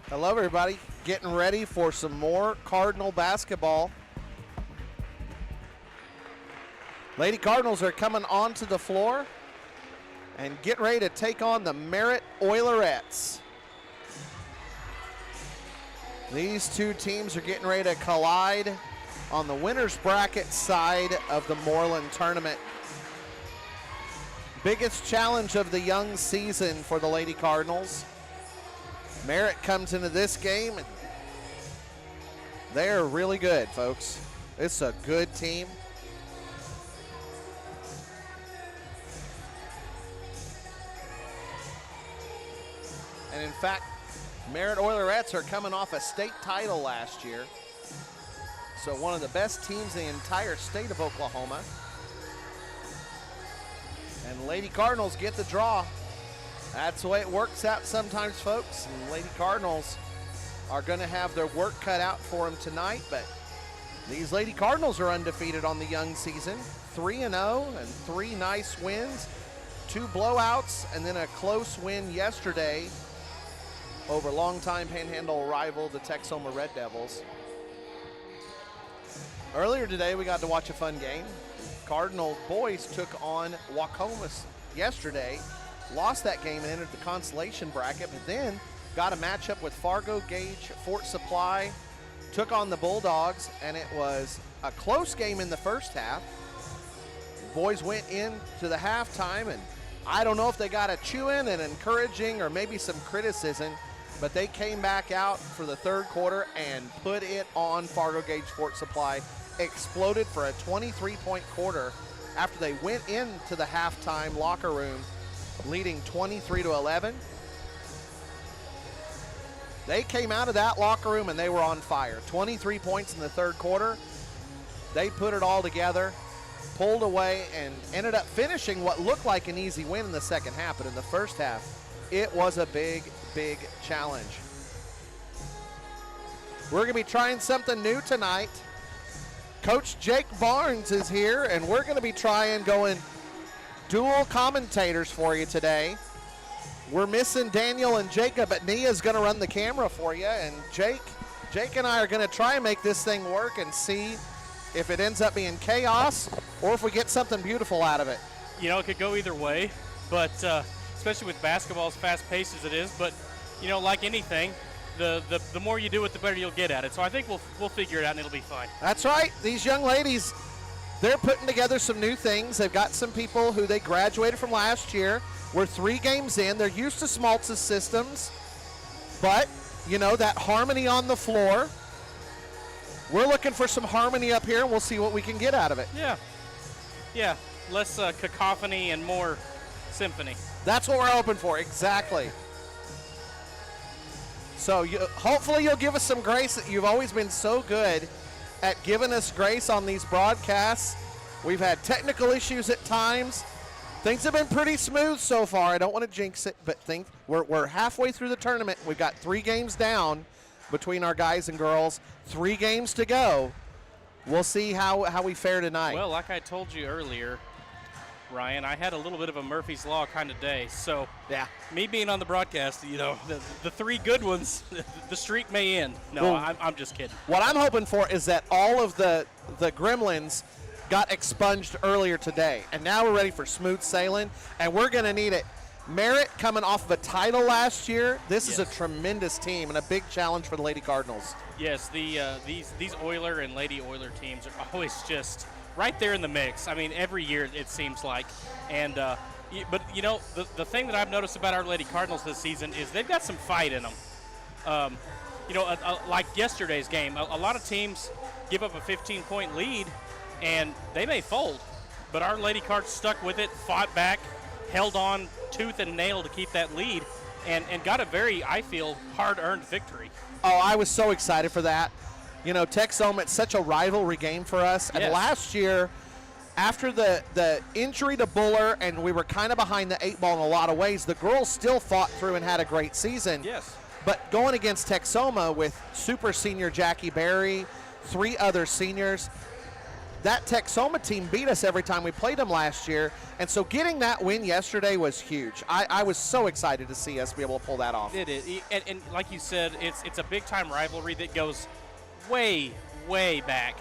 Hello, everybody. Getting ready for some more Cardinal basketball. Lady Cardinals are coming onto the floor and getting ready to take on the Merritt Oilerettes. These two teams are getting ready to collide on the winner's bracket side of the Mooreland tournament. Biggest challenge of the young season for the Lady Cardinals. Merritt comes into this game, and they're really good, folks. It's a good team. And in fact, Merritt Oilerettes are coming off a state title last year. So one of the best teams in the entire state of Oklahoma. And Lady Cardinals get the draw. That's the way it works out sometimes, folks. And Lady Cardinals are going to have their work cut out for them tonight. But these Lady Cardinals are undefeated on the young season. 3-0 and 3 nice wins. 2 blowouts and then a close win yesterday over longtime Panhandle rival, the Texoma Red Devils. Earlier today, we got to watch a fun game. Cardinal boys took on Wacomas yesterday. Lost that game and entered the consolation bracket, but then got a matchup with Fargo Gage Fort Supply, took on the Bulldogs, and it was a close game in the first half. The boys went into the halftime, and I don't know if they got a chewing and encouraging or maybe some criticism, but they came back out for the third quarter and put it on Fargo Gage Fort Supply. Exploded for a 23-point quarter after they went into the halftime locker room leading 23-11. They came out of that locker room and they were on fire. 23 points in the third quarter. They put it all together, pulled away, and ended up finishing what looked like an easy win in the second half. But in the first half, it was a big, big challenge. We're going to be trying something new tonight. Coach Jake Barnes is here, and we're going to be going dual commentators for you today. We're missing Daniel and Jacob, but Nia's going to run the camera for you. And Jake and I are going to try and make this thing work and see if it ends up being chaos or if we get something beautiful out of it. You know, it could go either way, but especially with basketball as fast-paced as it is. But, you know, like anything, the more you do it, the better you'll get at it. So I think we'll figure it out and it'll be fine. That's right. These young ladies, they're putting together some new things. They've got some people who they graduated from last year. We're 3 games in. They're used to Smaltz's systems. But, you know, that harmony on the floor. We're looking for some harmony up here, and we'll see what we can get out of it. Yeah. Less cacophony and more symphony. That's what we're hoping for, exactly. So hopefully you'll give us some grace. You've always been so good at giving us grace on these broadcasts. We've had technical issues at times. Things have been pretty smooth so far. I don't want to jinx it, but we're halfway through the tournament. We've got 3 games down between our guys and girls. 3 games to go. We'll see how we fare tonight. Well, like I told you earlier, Ryan, I had a little bit of a Murphy's Law kind of day. So yeah, me being on the broadcast, you know, the 3 good ones, the streak may end. No, well, I'm just kidding. What I'm hoping for is that all of the gremlins got expunged earlier today, and now we're ready for smooth sailing, and we're going to need it. Merritt coming off of a title last year. This is a tremendous team and a big challenge for the Lady Cardinals. Yes, these Oiler and Lady Oiler teams are always just right there in the mix. I mean, every year it seems like. And but, you know, the thing that I've noticed about our Lady Cardinals this season is they've got some fight in them. You know, like yesterday's game, a lot of teams give up a 15-point lead, and they may fold. But our Lady Cards stuck with it, fought back, held on tooth and nail to keep that lead, and got a very, I feel, hard-earned victory. Oh, I was so excited for that. You know, Texoma, it's such a rivalry game for us. And last year, after the injury to Buller, and we were kind of behind the 8 ball in a lot of ways, the girls still fought through and had a great season. Yes. But going against Texoma with super senior Jackie Berry, 3 other seniors, that Texoma team beat us every time we played them last year. And so getting that win yesterday was huge. I was so excited to see us be able to pull that off. It is, and like you said, it's a big-time rivalry that goes way, way back.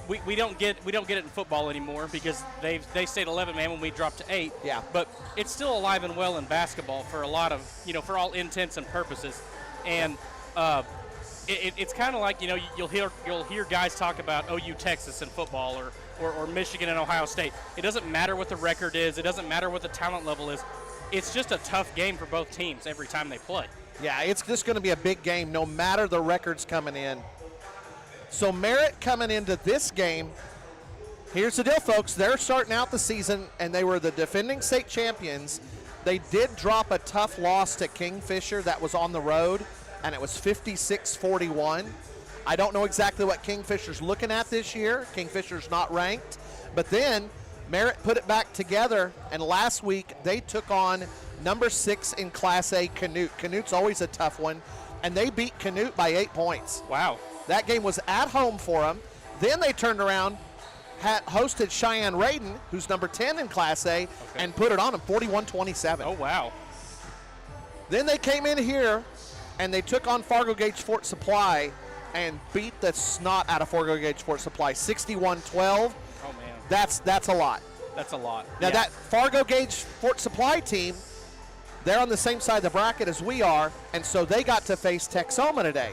We don't get it in football anymore because they stayed 11-man when we dropped to 8. Yeah. But it's still alive and well in basketball for a lot of, for all intents and purposes. And it's kind of like, you'll hear guys talk about OU Texas in football or Michigan and Ohio State. It doesn't matter what the record is. It doesn't matter what the talent level is. It's just a tough game for both teams every time they play. Yeah, it's just going to be a big game no matter the records coming in. So Merritt coming into this game, here's the deal, folks. They're starting out the season, and they were the defending state champions. They did drop a tough loss to Kingfisher that was on the road, and it was 56-41. I don't know exactly what Kingfisher's looking at this year. Kingfisher's not ranked. But then Merritt put it back together, and last week they took on number 6 in Class A, Canute. Canute's always a tough one, and they beat Canute by 8 points. Wow. That game was at home for them. Then they turned around, hosted Cheyenne Radin, who's number 10 in Class A, and put it on them, 41-27. Oh, wow. Then they came in here, and they took on Fargo Gage Fort Supply and beat the snot out of Fargo Gage Fort Supply, 61-12. Oh, man. That's a lot. That's a lot. Now, yeah. that Fargo Gage Fort Supply team, they're on the same side of the bracket as we are, and so they got to face Texoma today.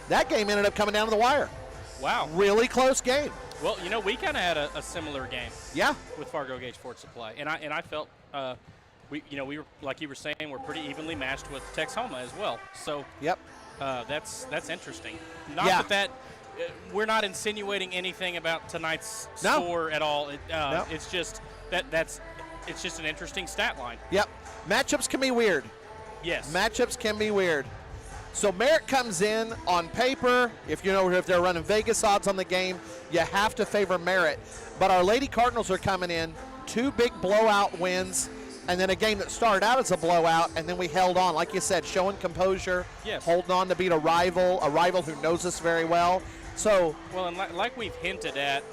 That game ended up coming down to the wire. Wow. Really close game. Well, we kind of had a similar game. Yeah. With Fargo Gage Fort Supply, and I felt we were, like you were saying, we're pretty evenly matched with Texoma as well. So yep. That's interesting. Not that we're not insinuating anything about tonight's score at all. It's just it's just an interesting stat line. Yep. Matchups can be weird. Yes. Matchups can be weird. So Merritt comes in on paper. If they're running Vegas odds on the game, you have to favor Merritt. But our Lady Cardinals are coming in, 2 big blowout wins, and then a game that started out as a blowout, and then we held on, like you said, showing composure, holding on to beat a rival who knows us very well. So well, and like we've hinted at,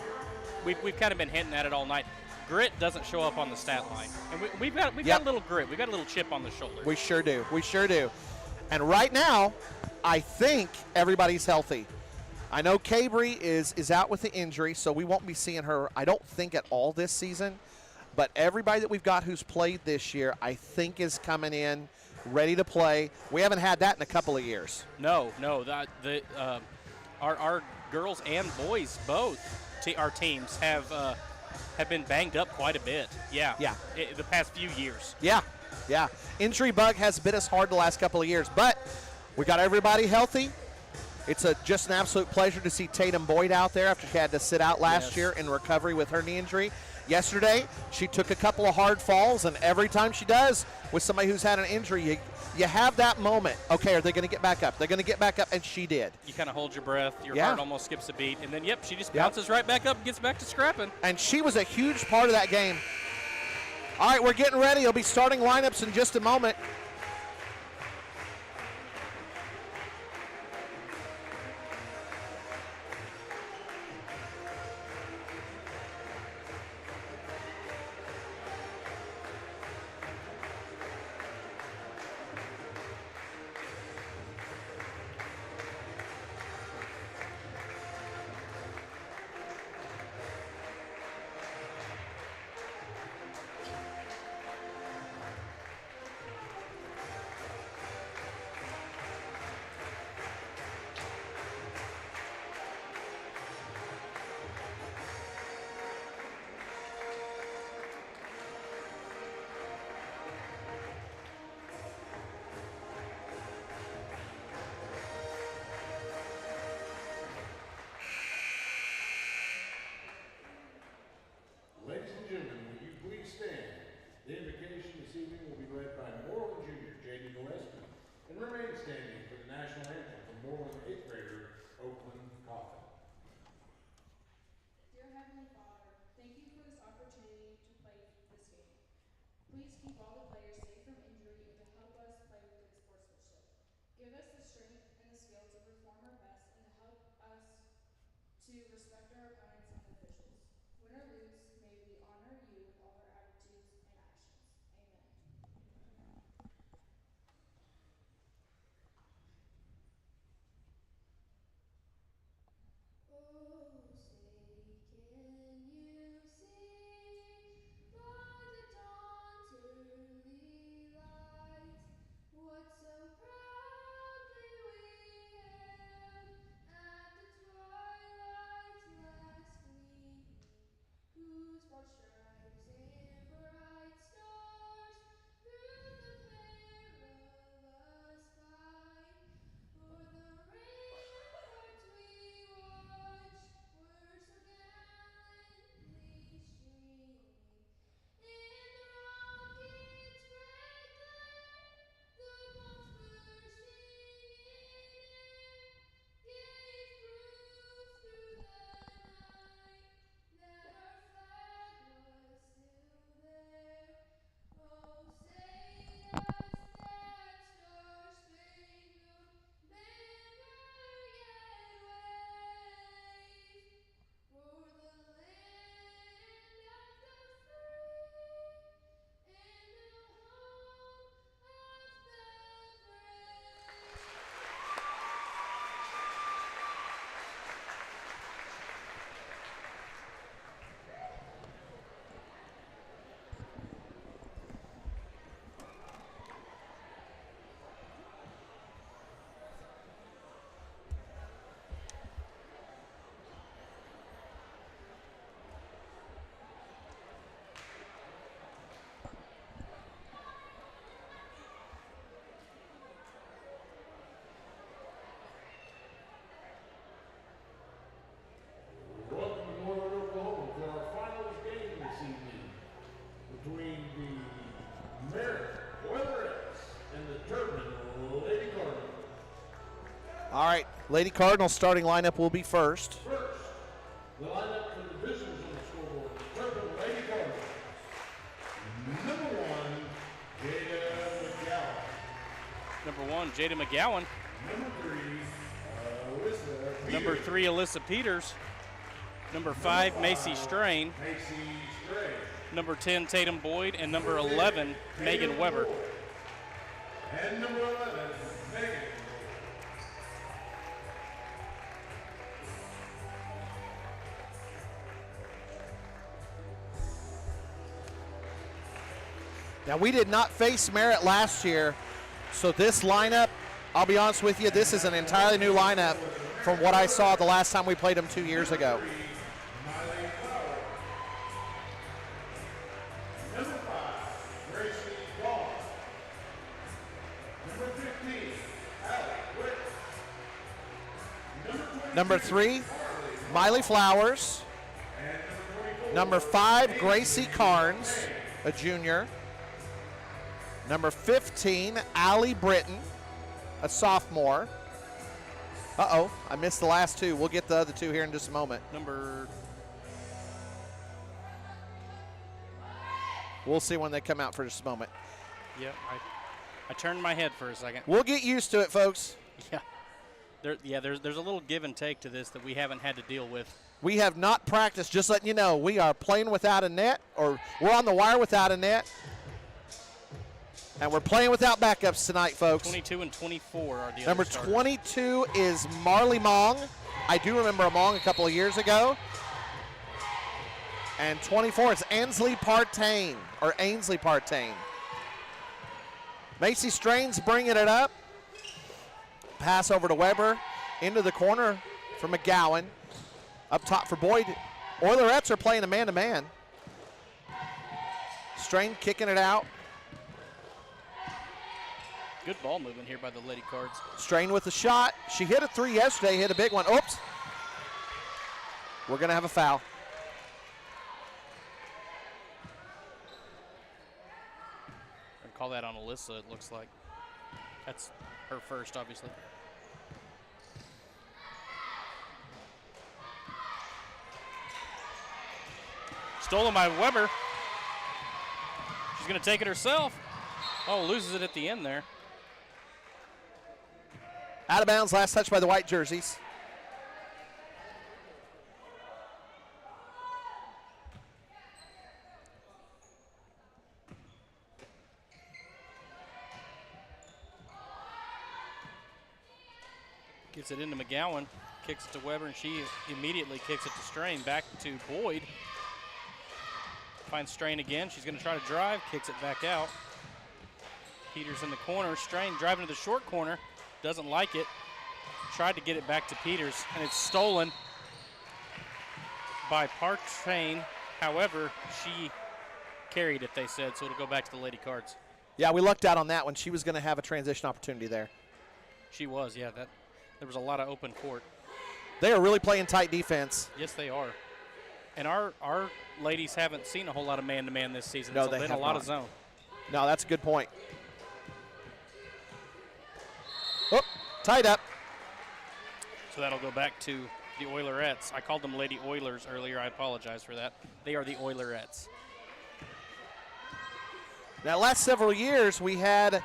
we've kind of been hinting at it all night. Grit doesn't show up on the stat line, and we've got a little grit. We've got a little chip on the shoulder. We sure do. We sure do. And right now, I think everybody's healthy. I know Cabry is out with the injury, so we won't be seeing her, I don't think, at all this season. But everybody that we've got who's played this year, I think, is coming in ready to play. We haven't had that in a couple of years. No. Our girls and boys, both, our teams have been banged up quite a bit. Yeah. The past few years. Yeah. Injury bug has bit us hard the last couple of years, but we got everybody healthy. It's just an absolute pleasure to see Tatum Boyd out there after she had to sit out last year in recovery with her knee injury. Yesterday, she took a couple of hard falls, and every time she does with somebody who's had an injury, you have that moment. Okay, are they going to get back up? They're going to get back up, and she did. You kind of hold your breath. Your heart almost skips a beat, and then, she just bounces right back up and gets back to scrapping. And she was a huge part of that game. All right, we're getting ready. It'll be starting lineups in just a moment. Ladies and gentlemen, will you please stand? The invocation this evening will be led by Moreland Junior J.D. Gillespie and remain standing for the national anthem from Moreland 8th grader Oakland Coffin. Dear Heavenly Father, thank you for this opportunity to play this game. Please keep all the players safe from injury and to help us play with good sportsmanship. Give us the strength and the skill to perform our best and to help us to respect our opponents and officials. Lady Cardinals starting lineup will be first. First, the lineup for the visitors on the scoreboard. Turpin Lady Cardinals. Number 1, Jada McGowan. Number 1, Jada McGowan. Number 3, Alyssa Peters. Number 3, Alyssa Peters. Number 5, Macy Strain. Macy Strain. Number 10, Tatum Boyd. And number 11, Megan Weber. And number 11, Megan. Now, we did not face Merritt last year, so this lineup, I'll be honest with you, this is an entirely new lineup from what I saw the last time we played them 2 years ago. Number 5, Gracie Dawn. Number 15, Allie Witt. Number 3, Miley Flowers. Number 5, Gracie Carnes, a junior. Number 15, Allie Britton, a sophomore. Uh-oh, I missed the last 2. We'll get the other 2 here in just a moment. We'll see when they come out for just a moment. Yeah, I turned my head for a second. We'll get used to it, folks. Yeah. There's a little give and take to this that we haven't had to deal with. We have not practiced, just letting you know. We are playing without a net, or we're on the wire without a net. And we're playing without backups tonight, folks. 22 and 24 are the Number other starters. 22 is Marley Mong. I do remember a Mong a couple of years ago. And 24 is Ainsley Partain. Macy Strain's bringing it up. Pass over to Weber. Into the corner for McGowan. Up top for Boyd. Oilerettes are playing a man-to-man. Strain kicking it out. Good ball movement here by the Lady Cards. Strain with the shot. She hit a 3 yesterday, hit a big one. Oops. We're going to have a foul. And call that on Alyssa, it looks like. That's her first, obviously. Stolen by Weber. She's going to take it herself. Oh, loses it at the end there. Out of bounds, last touch by the white jerseys. Gets it into McGowan, kicks it to Weber, and she immediately kicks it to Strain. Back to Boyd. Finds Strain again. She's going to try to drive, kicks it back out. Peters in the corner. Strain driving to the short corner. Doesn't like it. Tried to get it back to Peters, and it's stolen by Partain. However, she carried it, they said, so it'll go back to the Lady Cards. Yeah, we lucked out on that one. She was going to have a transition opportunity there. She was, yeah. There was a lot of open court. They are really playing tight defense. Yes, they are. And our ladies haven't seen a whole lot of man-to-man this season. No, It's they been have a lot not. of zone. No, that's a good point. Oh, tied up. So that'll go back to the Oilerettes. I called them Lady Oilers earlier. I apologize for that. They are the Oilerettes. Now, last several years, we had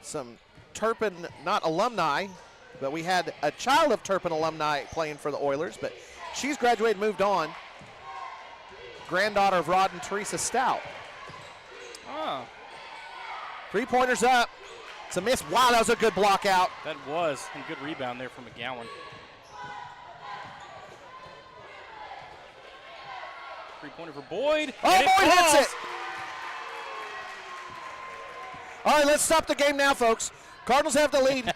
some Turpin, not alumni, but we had a child of Turpin alumni playing for the Oilers, but she's graduated and moved on. Granddaughter of Rod and Teresa Stout. Oh, 3-pointers up. It's a miss. Wow, that was a good block out. that was. And good rebound there from McGowan. 3-pointer for Boyd. Oh, and Boyd hits falls. it. All right, let's stop the game now, folks. Cardinals have the lead.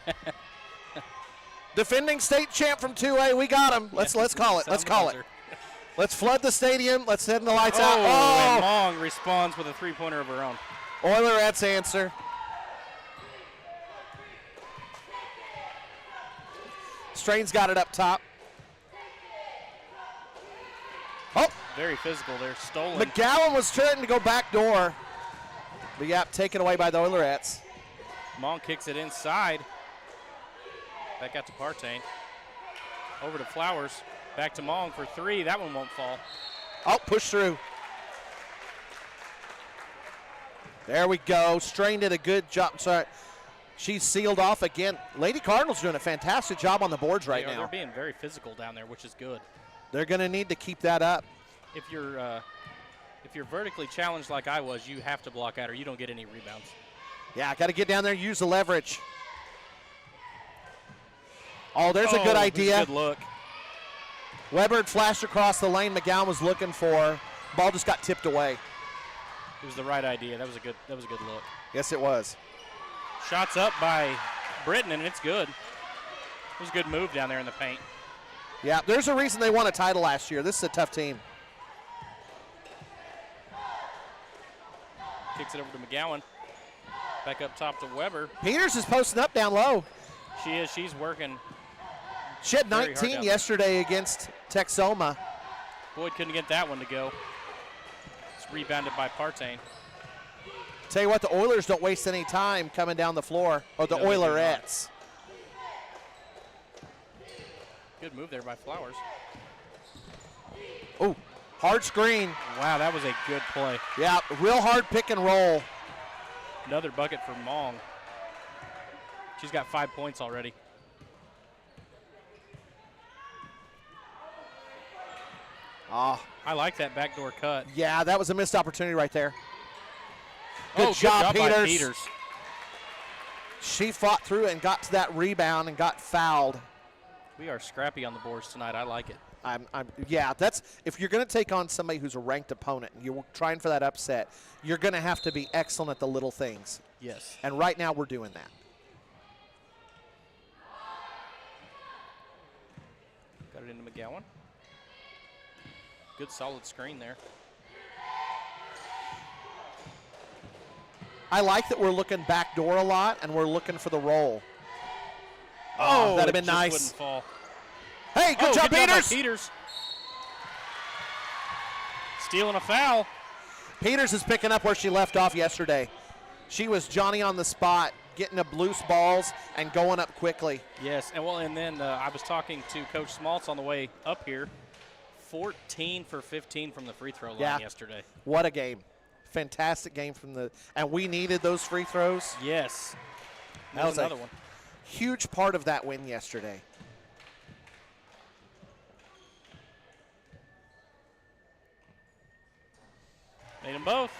Defending state champ from 2A. We got him. Let's call it. Let's call it. Let's flood the stadium. Let's send the lights out. And Mong responds with a 3-pointer of her own. Oilerettes answer. Strain's got it up top. Oh, Very physical there. Stolen. McGowan was trying to go back door. But yeah, taken away by the Oilerettes. Mong kicks it inside. Back out to Partain. Over to Flowers. Back to Mong for 3. That one won't fall. Oh, push through. There we go. Strain did a good job. Sorry. She's sealed off again. Lady Cardinals doing a fantastic job on the boards right now. They're being very physical down there, which is good. They're going to need to keep that up. If you're vertically challenged like I was, you have to block out or you don't get any rebounds. Yeah, got to get down there and use the leverage. Oh, there's a good idea. Good look. Weber had flashed across the lane McGowan was looking for. Ball just got tipped away. It was the right idea. That was a good look. Yes, it was. Shots up by Britton, and it's good. It was a good move down there in the paint. Yeah, there's a reason they won a title last year. This is a tough team. Kicks it over to McGowan. Back up top to Weber. Peters is posting up down low. She is. She's working. She had 19 yesterday against Texoma. Boyd couldn't get that one to go. It's rebounded by Partain. Tell you what, the Oilers don't waste any time coming down the floor. Or the Oilerettes. Good move there by Flowers. Oh, hard screen. Wow, that was a good play. Yeah, real hard pick and roll. Another bucket for Mong. She's got 5 points already. I like that backdoor cut. Yeah, that was a missed opportunity right there. Good job by Peters. She fought through and got to that rebound and got fouled. We are scrappy on the boards tonight. I like it. Yeah, that's if you're going to take on somebody who's a ranked opponent and you're trying for that upset, you're going to have to be excellent at the little things. Yes. And right now we're doing that. Got it into McGowan. Good solid screen there. I like that we're looking back door a lot and we're looking for the roll. Oh, that'd have been nice. Wouldn't fall. Hey, good job, Peters. Peters. Stealing a foul. Peters is picking up where she left off yesterday. She was Johnny on the spot, getting up loose balls and going up quickly. Yes, and then I was talking to Coach Smaltz on the way up here. 14 for 15 from the free throw line yesterday. What a game. Fantastic game and we needed those free throws. Yes. That was another one. Huge part of that win yesterday. Made them both.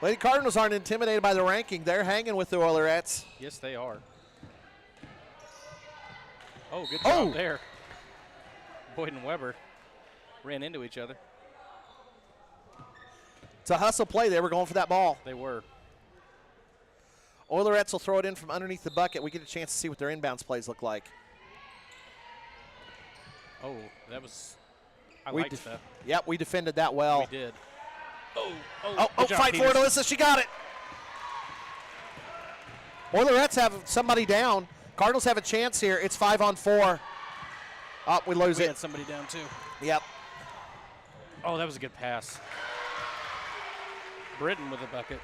Lady Cardinals aren't intimidated by the ranking. They're hanging with the Oilerettes. Yes, they are. Oh, good job there. Boyd and Weber ran into each other. It's a hustle play. They were going for that ball. They were. Oilerettes will throw it in from underneath the bucket. We get a chance to see what their inbounds plays look like. Oh, that was – I liked that. Yep, we defended that well. We did. Fight for it, Alyssa. She got it. Oilerettes have somebody down. Cardinals have a chance here. It's 5-on-4. Oh, we lose it. We had somebody down, too. Yep. Oh, that was a good pass. Britton with a bucket.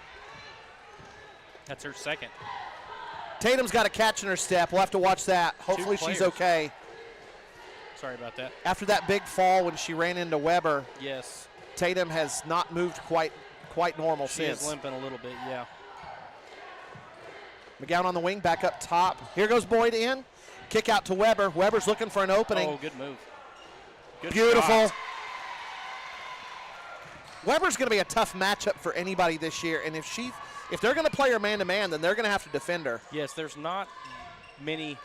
That's her second. Tatum's got a catch in her step. We'll have to watch that. Hopefully she's okay. Sorry about that. After that big fall when she ran into Weber, yes, Tatum has not moved quite normal since. She is limping a little bit, yeah. McGowan on the wing, back up top. Here goes Boyd in. Kick out to Weber. Weber's looking for an opening. Oh, good move. Good Beautiful. shot. Weber's going to be a tough matchup for anybody this year, and if they're going to play her man-to-man, then they're going to have to defend her. Yes, there's not many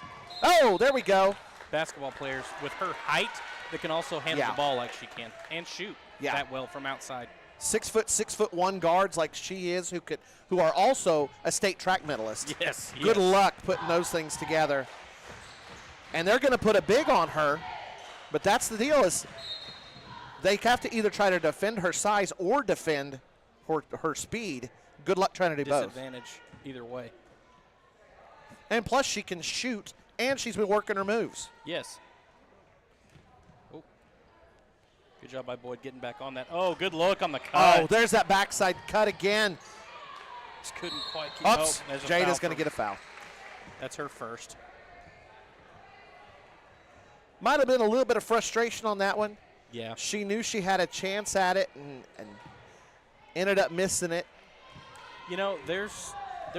Oh, there we go. basketball players with her height that can also handle the ball like she can and shoot that well from outside. 6'1" guards like she is who are also a state track medalist. Yes. Good luck putting those things together. And they're going to put a big on her, but that's the deal is they have to either try to defend her size or defend her speed. Good luck trying to do both. Disadvantage either way. And plus she can shoot, and she's been working her moves. Yes. Oh. Good job by Boyd getting back on that. Oh, good look on the cut. Oh, there's that backside cut again. Just couldn't quite keep Oops. there's a Jada's foul going to get a foul. That's her first. Might have been a little bit of frustration on that one. Yeah. She knew she had a chance at it and ended up missing it. You know, there's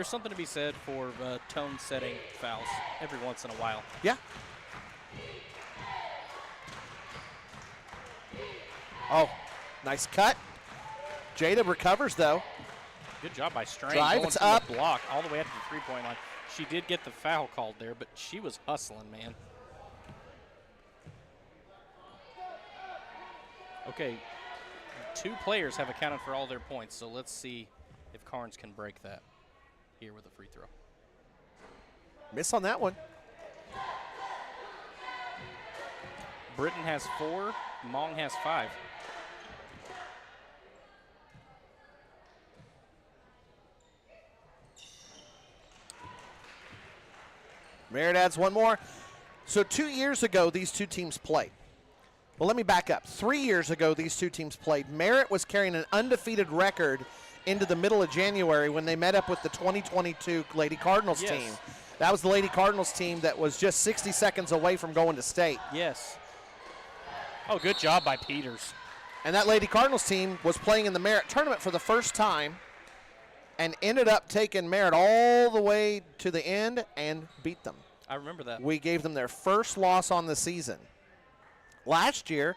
something to be said for tone-setting fouls every once in a while. Yeah. Oh, nice cut. Jada recovers, though. Good job by Strain. Drive, going it's from up. the block all the way up to the three-point line. She did get the foul called there, but she was hustling, man. Okay, 2 players have accounted for all their points, so let's see if Carnes can break that here with a free throw. Miss on that one. Britton has 4, Mong has 5. Merritt adds one more. So 2 years ago, these two teams played. Well, let me back up. 3 years ago, these two teams played. Merritt was carrying an undefeated record into the middle of January when they met up with the 2022 Lady Cardinals Yes. team. That was the Lady Cardinals team that was just 60 seconds away from going to state. Yes. Oh, good job by Peters. And that Lady Cardinals team was playing in the Merritt tournament for the first time and ended up taking Merritt all the way to the end and beat them. I remember that. We gave them their first loss on the season. Last year,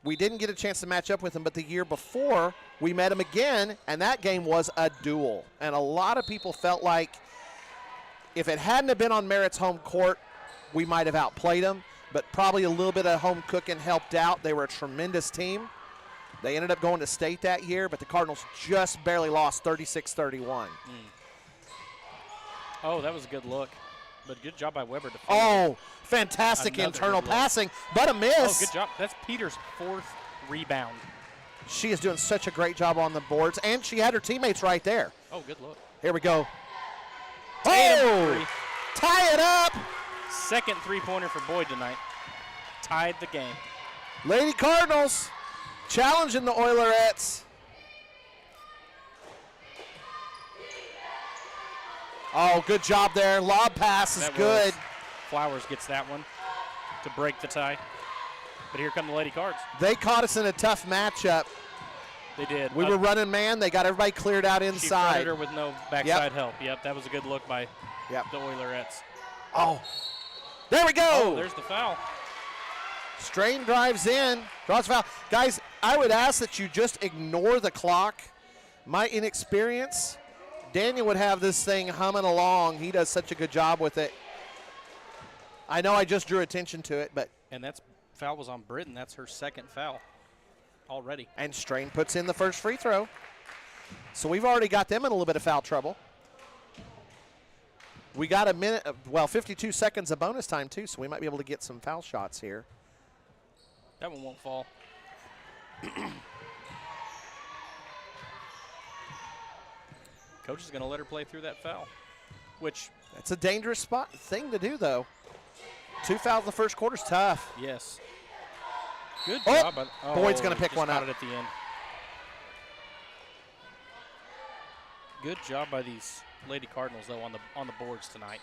we didn't get a chance to match up with them, but the year before, we met them again, and that game was a duel. And a lot of people felt like if it hadn't have been on Merritt's home court, we might have outplayed them, but probably a little bit of home cooking helped out. They were a tremendous team. They ended up going to state that year, but the Cardinals just barely lost 36-31. Oh, that was a good look. But good job by Weber to finish. Oh, fantastic Another internal good look. passing, but a miss. Oh, good job. That's Peters' 4th rebound. She is doing such a great job on the boards, and she had her teammates right there. Oh, good look. Here we go. Tatum for Oh, tie it up. Second three-pointer for Boyd tonight. Tied the game. Lady Cardinals challenging the Oilerettes. Oh, good job there. Lob pass is That good. was- Flowers gets that one to break the tie. But here come the Lady Cards. They caught us in a tough matchup. They did. We were running man. They got everybody cleared out She inside. fronted her with no backside help. Yep, that was a good look by Yep. the Oilerettes. Oh, there we go. Oh, there's the foul. Strain drives in, draws foul. Guys, I would ask that you just ignore the clock. My inexperience, Daniel would have this thing humming along. He does such a good job with it. I know I just drew attention to it, but. And that's foul was on Britton. That's her second foul already. And Strain puts in the first free throw. So we've already got them in a little bit of foul trouble. We got a minute, 52 seconds of bonus time too, so we might be able to get some foul shots here. That one won't fall. Coach is going to let her play through that foul, which, That's a dangerous thing to do, though. 2 fouls in the first quarter is tough. yes. Good Oh, job. But, Boyd's gonna pick just one caught up. it at the end. Good job by these Lady Cardinals, though, on the boards tonight.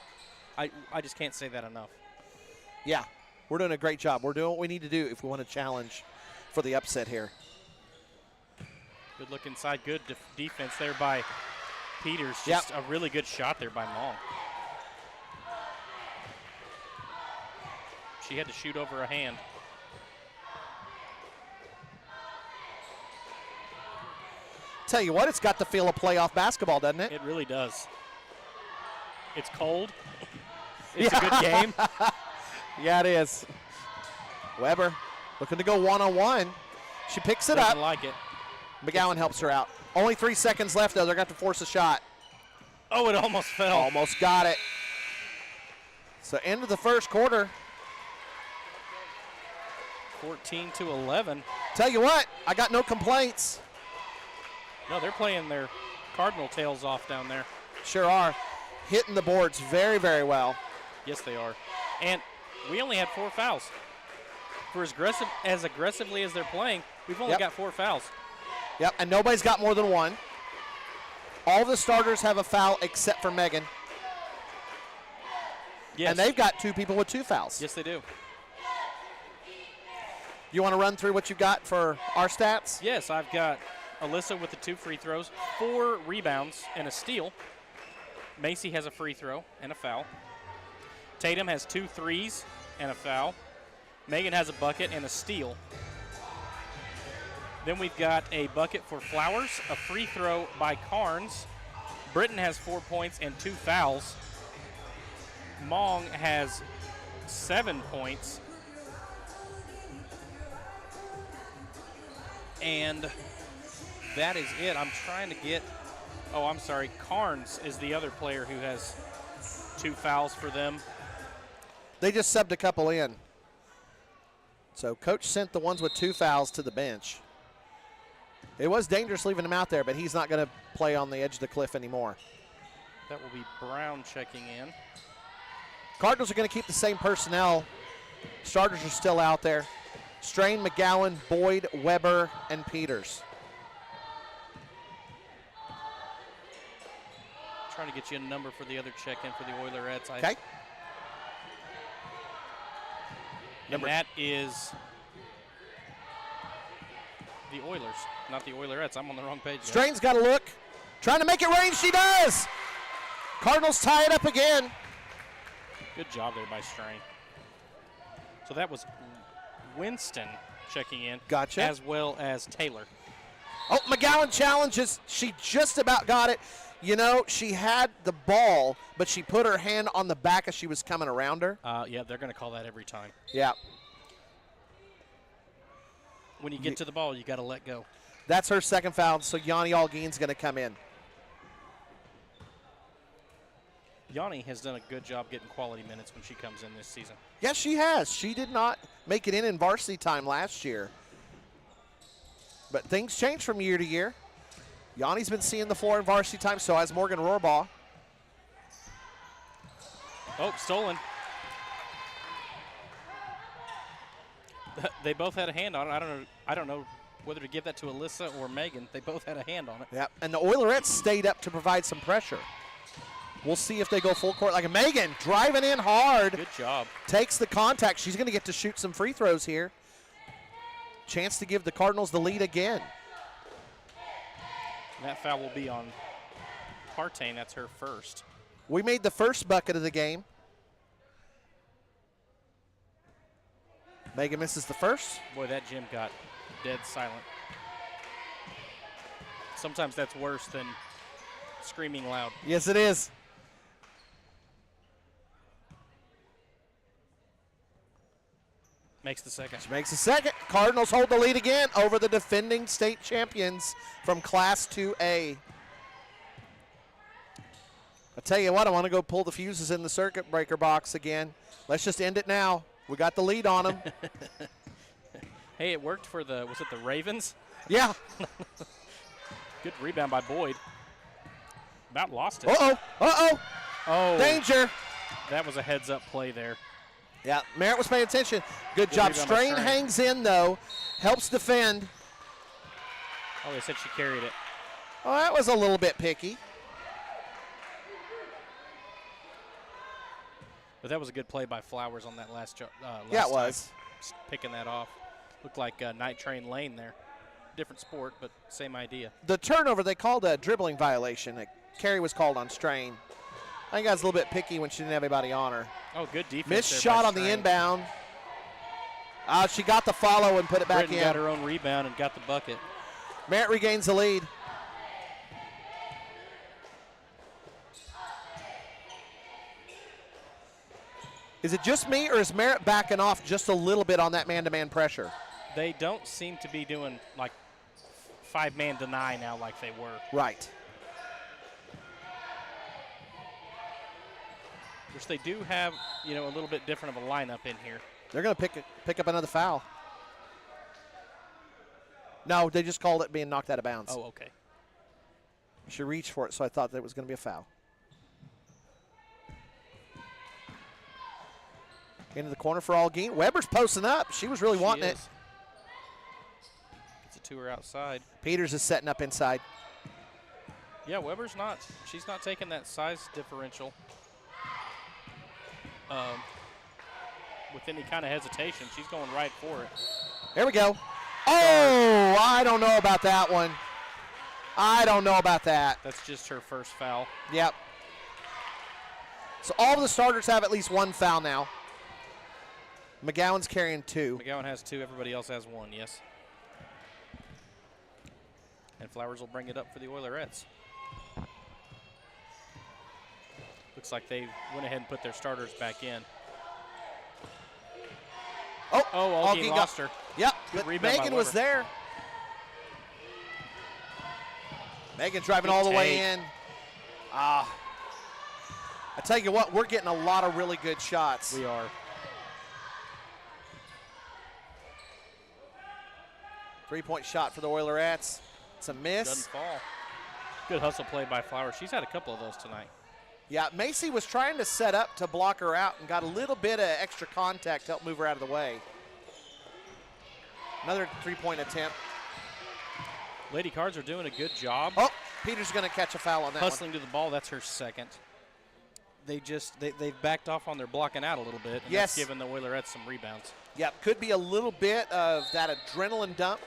I just can't say that enough. Yeah, we're doing a great job. We're doing what we need to do if we want to challenge for the upset here. Good look inside. Good defense there by Peters. Just a really good shot there by Mong. She had to shoot over a hand. Tell you what, it's got the feel of playoff basketball, doesn't it? It really does. It's cold. It's a good game. Yeah, it is. Weber looking to go one-on-one. She picks it Doesn't up. like it. McGowan helps her out. Only 3 seconds left, though. They're going to have to force a shot. Oh, it almost fell. Almost got it. So end of the first quarter. 14-11. Tell you what, I got no complaints. No, they're playing their Cardinal tails off down there. Sure are. Hitting the boards very, very well. Yes, they are. And we only had 4 fouls. for as aggressively as they're playing, we've only got 4 fouls. Yep, and nobody's got more than 1. All the starters have a foul except for Megan. Yes. And they've got 2 people with 2 fouls. Yes, they do. You want to run through what you got for our stats? Yes, I've got Alyssa with the 2 free throws, 4 rebounds, and a steal. Macy has a free throw and a foul. Tatum has 2 threes and a foul. Megan has a bucket and a steal. Then we've got a bucket for Flowers, a free throw by Carnes. Britton has 4 points and 2 fouls. Mong has 7 points. And that is it. I'm trying to get, oh, I'm sorry. Carnes is the other player who has 2 fouls for them. They just subbed a couple in. So Coach sent the ones with 2 fouls to the bench. It was dangerous leaving him out there, but he's not going to play on the edge of the cliff anymore. That will be Brown checking in. Cardinals are going to keep the same personnel. Starters are still out there. Strain, McGowan, Boyd, Weber, and Peters. Trying to get you a number for the other check-in for the Oilerettes. Okay. And that is the Oilers, not the Oilerettes. I'm on the wrong page. Strain's got a look. Trying to make it rain. She does. Cardinals tie it up again. Good job there by Strain. So that was Winston checking in. Gotcha. As well as Taylor. Oh, McGowan challenges. She just about got it. You know, she had the ball, but she put her hand on the back as she was coming around her. Yeah, they're going to call that every time. Yeah. When you get to the ball, you got to let go. That's her second foul, so Yanni Algeen's going to come in. Yanni has done a good job getting quality minutes when she comes in this season. Yes, she has. She did not make it in varsity time last year. But things change from year to year. Yanni's been seeing the floor in varsity time, so has Morgan Rohrbaugh. Oh, stolen. They both had a hand on it. I don't know whether to give that to Alyssa or Megan. They both had a hand on it. Yeah, and the Oilerettes stayed up to provide some pressure. We'll see if they go full court. Like Megan driving in hard. Good job. Takes the contact. She's going to get to shoot some free throws here. Chance to give the Cardinals the lead again. And that foul will be on Partain. That's her first. We made the first bucket of the game. Megan misses the first. Boy, that gym got dead silent. Sometimes that's worse than screaming loud. Yes, it is. Makes the second. She makes the second. Cardinals hold the lead again over the defending state champions from Class 2A. I tell you what, I want to go pull the fuses in the circuit breaker box again. Let's just end it now. We got the lead on them. Hey, it worked for the, was it the Ravens? Yeah. Good rebound by Boyd. About lost it. Uh-oh. Uh-oh. Oh. Danger. That was a heads-up play there. Yeah, Merritt was paying attention. Good job. rebound by Strain Strain. hangs in, though. Helps defend. Oh, they said she carried it. Oh, that was a little bit picky. But that was a good play by Flowers on that last Yeah, it was. Just picking that off. Looked like Night Train Lane there. Different sport, but same idea. The turnover, they called a dribbling violation. A carry was called on Strain. I think I was a little bit picky when she didn't have anybody on her. Oh, good defense. Missed there shot by on the Strain. inbound. She got the follow and put it back Britton in. got her own rebound and got the bucket. Merritt regains the lead. Is it just me, or is Merritt backing off just a little bit on that man-to-man pressure? They don't seem to be doing like 5-man deny now like they were. Right. Which they do have, you know, a little bit different of a lineup in here. They're going to pick up another foul. No, they just called it being knocked out of bounds. Oh, okay. She reached for it, so I thought that was going to be a foul. Into the corner for Algene. Weber's posting up. She was really wanting it. Gets it to her outside. Peters is setting up inside. Yeah, Weber's not. She's not taking that size differential with any kind of hesitation. She's going right for it. Here we go. Oh, I don't know about that one. I don't know about that. That's just her first foul. Yep. So all of the starters have at least one foul now. McGowan's carrying 2. McGowan has 2. Everybody else has 1, yes. And Flowers will bring it up for the Oilerettes. Looks like they went ahead and put their starters back in. Oh, Algene lost her. Yep, Good but rebound by Megan was Weber. there. Megan driving Good all the way take. in. I tell you what, we're getting a lot of really good shots. We are. 3-point shot for the Oilerettes. It's a miss. Doesn't fall. Good hustle play by Flowers. She's had a couple of those tonight. Yeah, Macy was trying to set up to block her out and got a little bit of extra contact to help move her out of the way. Another 3-point attempt. Lady Cards are doing a good job. Oh, Peters going to catch a foul on that Hustling to the ball. That's her second. They've backed off on their blocking out a little bit. And Yes. That's given the Oilerettes some rebounds. one. Yep, could be a little bit of that adrenaline dump,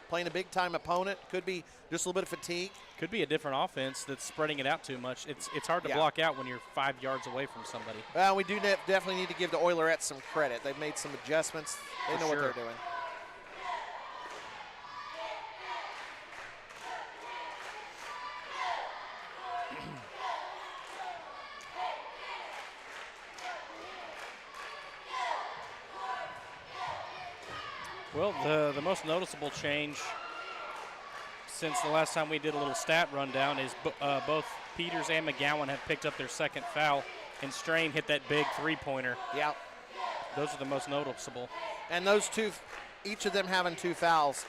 playing a big-time opponent. Could be just a little bit of fatigue. Could be a different offense that's spreading it out too much. It's hard to Yeah. block out when you're 5 yards away from somebody. Well, we do definitely need to give the Oilerettes some credit. They've made some adjustments. They know what sure. they're doing. Well, the most noticeable change since the last time we did a little stat rundown is both Peters and McGowan have picked up their second foul, and Strain hit that big three-pointer. Yeah. Those are the most noticeable. And those two, each of them having 2 fouls,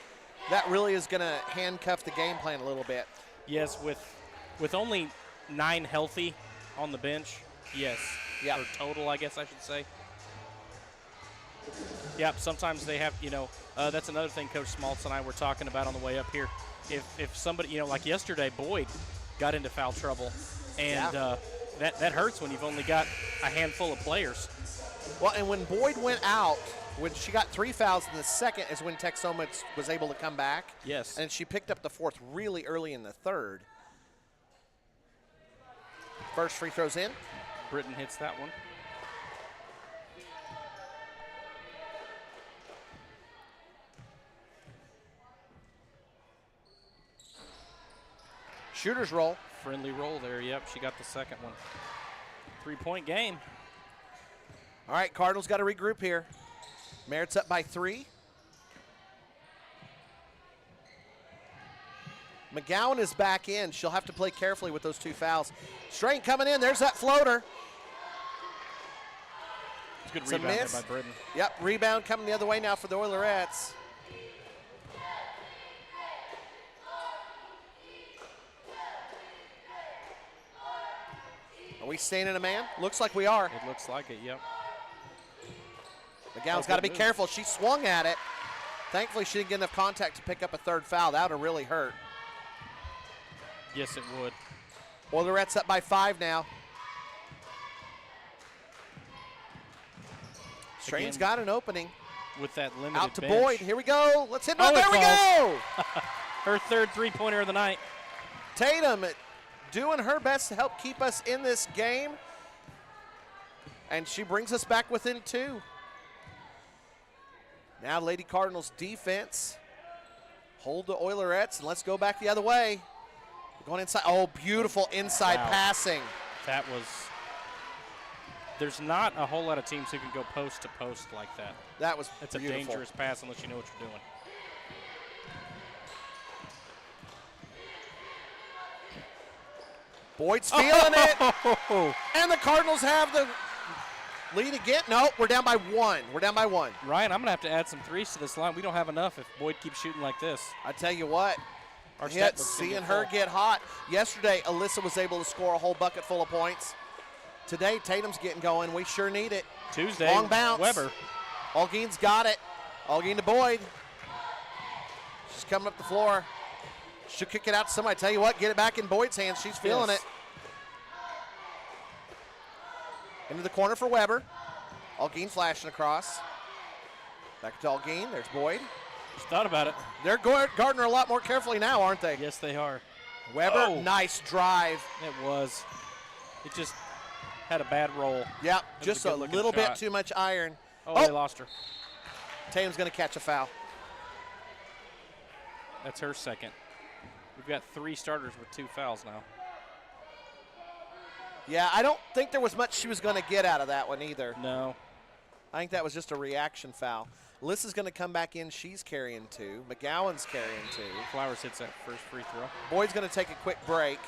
that really is going to handcuff the game plan a little bit. Yes, with only 9 healthy on the bench, yes. Yeah. Or total, I guess I should say. Yep, sometimes they have, that's another thing Coach Smaltz and I were talking about on the way up here. If somebody, like yesterday, Boyd got into foul trouble, and that hurts when you've only got a handful of players. Well, and when Boyd went out, when she got 3 fouls in the second is when Texoma was able to come back. Yes. And she picked up the 4th really early in the 3rd. First free throws in. Britton hits that one. Shooter's roll. Friendly roll there. Yep, she got the second one. 3-point game. All right, Cardinals got to regroup here. Merritt's up by 3. McGowan is back in. She'll have to play carefully with those 2 fouls. Strain coming in. There's that floater. It's a good It's a rebound there miss. by Britton. Yep, rebound coming the other way now for the Oilerettes. Are we staying in a man? Looks like we are. It looks like it, yep. McGowan's Oh, got to good be move. careful. She swung at it. Thankfully, she didn't get enough contact to pick up a 3rd foul. That would have really hurt. Yes, it would. Oilerettes up by 5 now. Strain's Again, got an opening. With that limited Out to bench. Boyd. Here we go. Let's hit it. Oh, Oh, there it we falls. go. Her third three-pointer of the night. Tatum doing her best to help keep us in this game. And she brings us back within 2. Now Lady Cardinals defense. Hold the Oilerettes, and let's go back the other way. We're going inside. Oh, beautiful inside Wow. passing. That was – there's not a whole lot of teams who can go post to post like that. That was It's beautiful. a dangerous pass unless you know what you're doing. Boyd's feeling it. And the Cardinals have the lead again. No, we're down by 1. We're down by 1. Ryan, I'm going to have to add some threes to this line. We don't have enough if Boyd keeps shooting like this. I tell you what, Our stat book's gonna seeing get her full. get hot. Yesterday, Alyssa was able to score a whole bucket full of points. Today, Tatum's getting going. We sure need it. Tuesday, Long bounce. Weber. Algeen's got it. Algeen to Boyd. She's coming up the floor. She'll kick it out to somebody. Tell you what, get it back in Boyd's hands. She's feeling it. Into the corner for Weber. Algeen flashing across. Back to Algeen. There's Boyd. Just thought about it. They're guarding her a lot more carefully now, aren't they? Yes, they are. Weber, nice drive. It was. It just had a bad roll. Yep, was just a a good-looking little bit shot. too much iron. Oh, they lost her. Tatum's going to catch a foul. That's her second. We've got 3 starters with 2 fouls now. Yeah, I don't think there was much she was going to get out of that one either. No. I think that was just a reaction foul. Alyssa's going to come back in. She's carrying 2. McGowan's carrying 2. Flowers hits that first free throw. Boyd's going to take a quick break.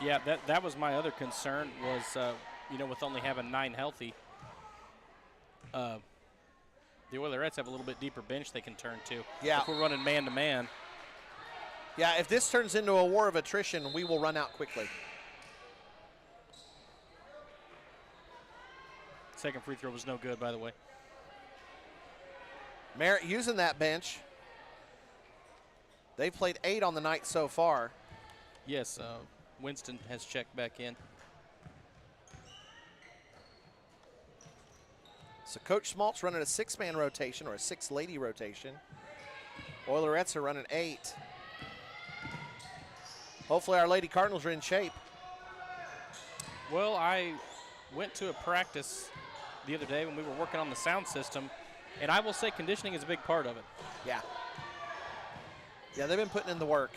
Yeah, that was my other concern was, with only having 9 healthy, the Oilerettes have a little bit deeper bench they can turn to. Yeah. If we're running man-to-man. Yeah, if this turns into a war of attrition, we will run out quickly. Second free throw was no good, by the way. Merritt using that bench. They've played 8 on the night so far. Yes, Winston has checked back in. So Coach Schmaltz running a 6-man rotation or a 6-lady rotation. Oilerettes are running 8. Hopefully our Lady Cardinals are in shape. Well, I went to a practice the other day when we were working on the sound system, and I will say conditioning is a big part of it. Yeah. Yeah, they've been putting in the work.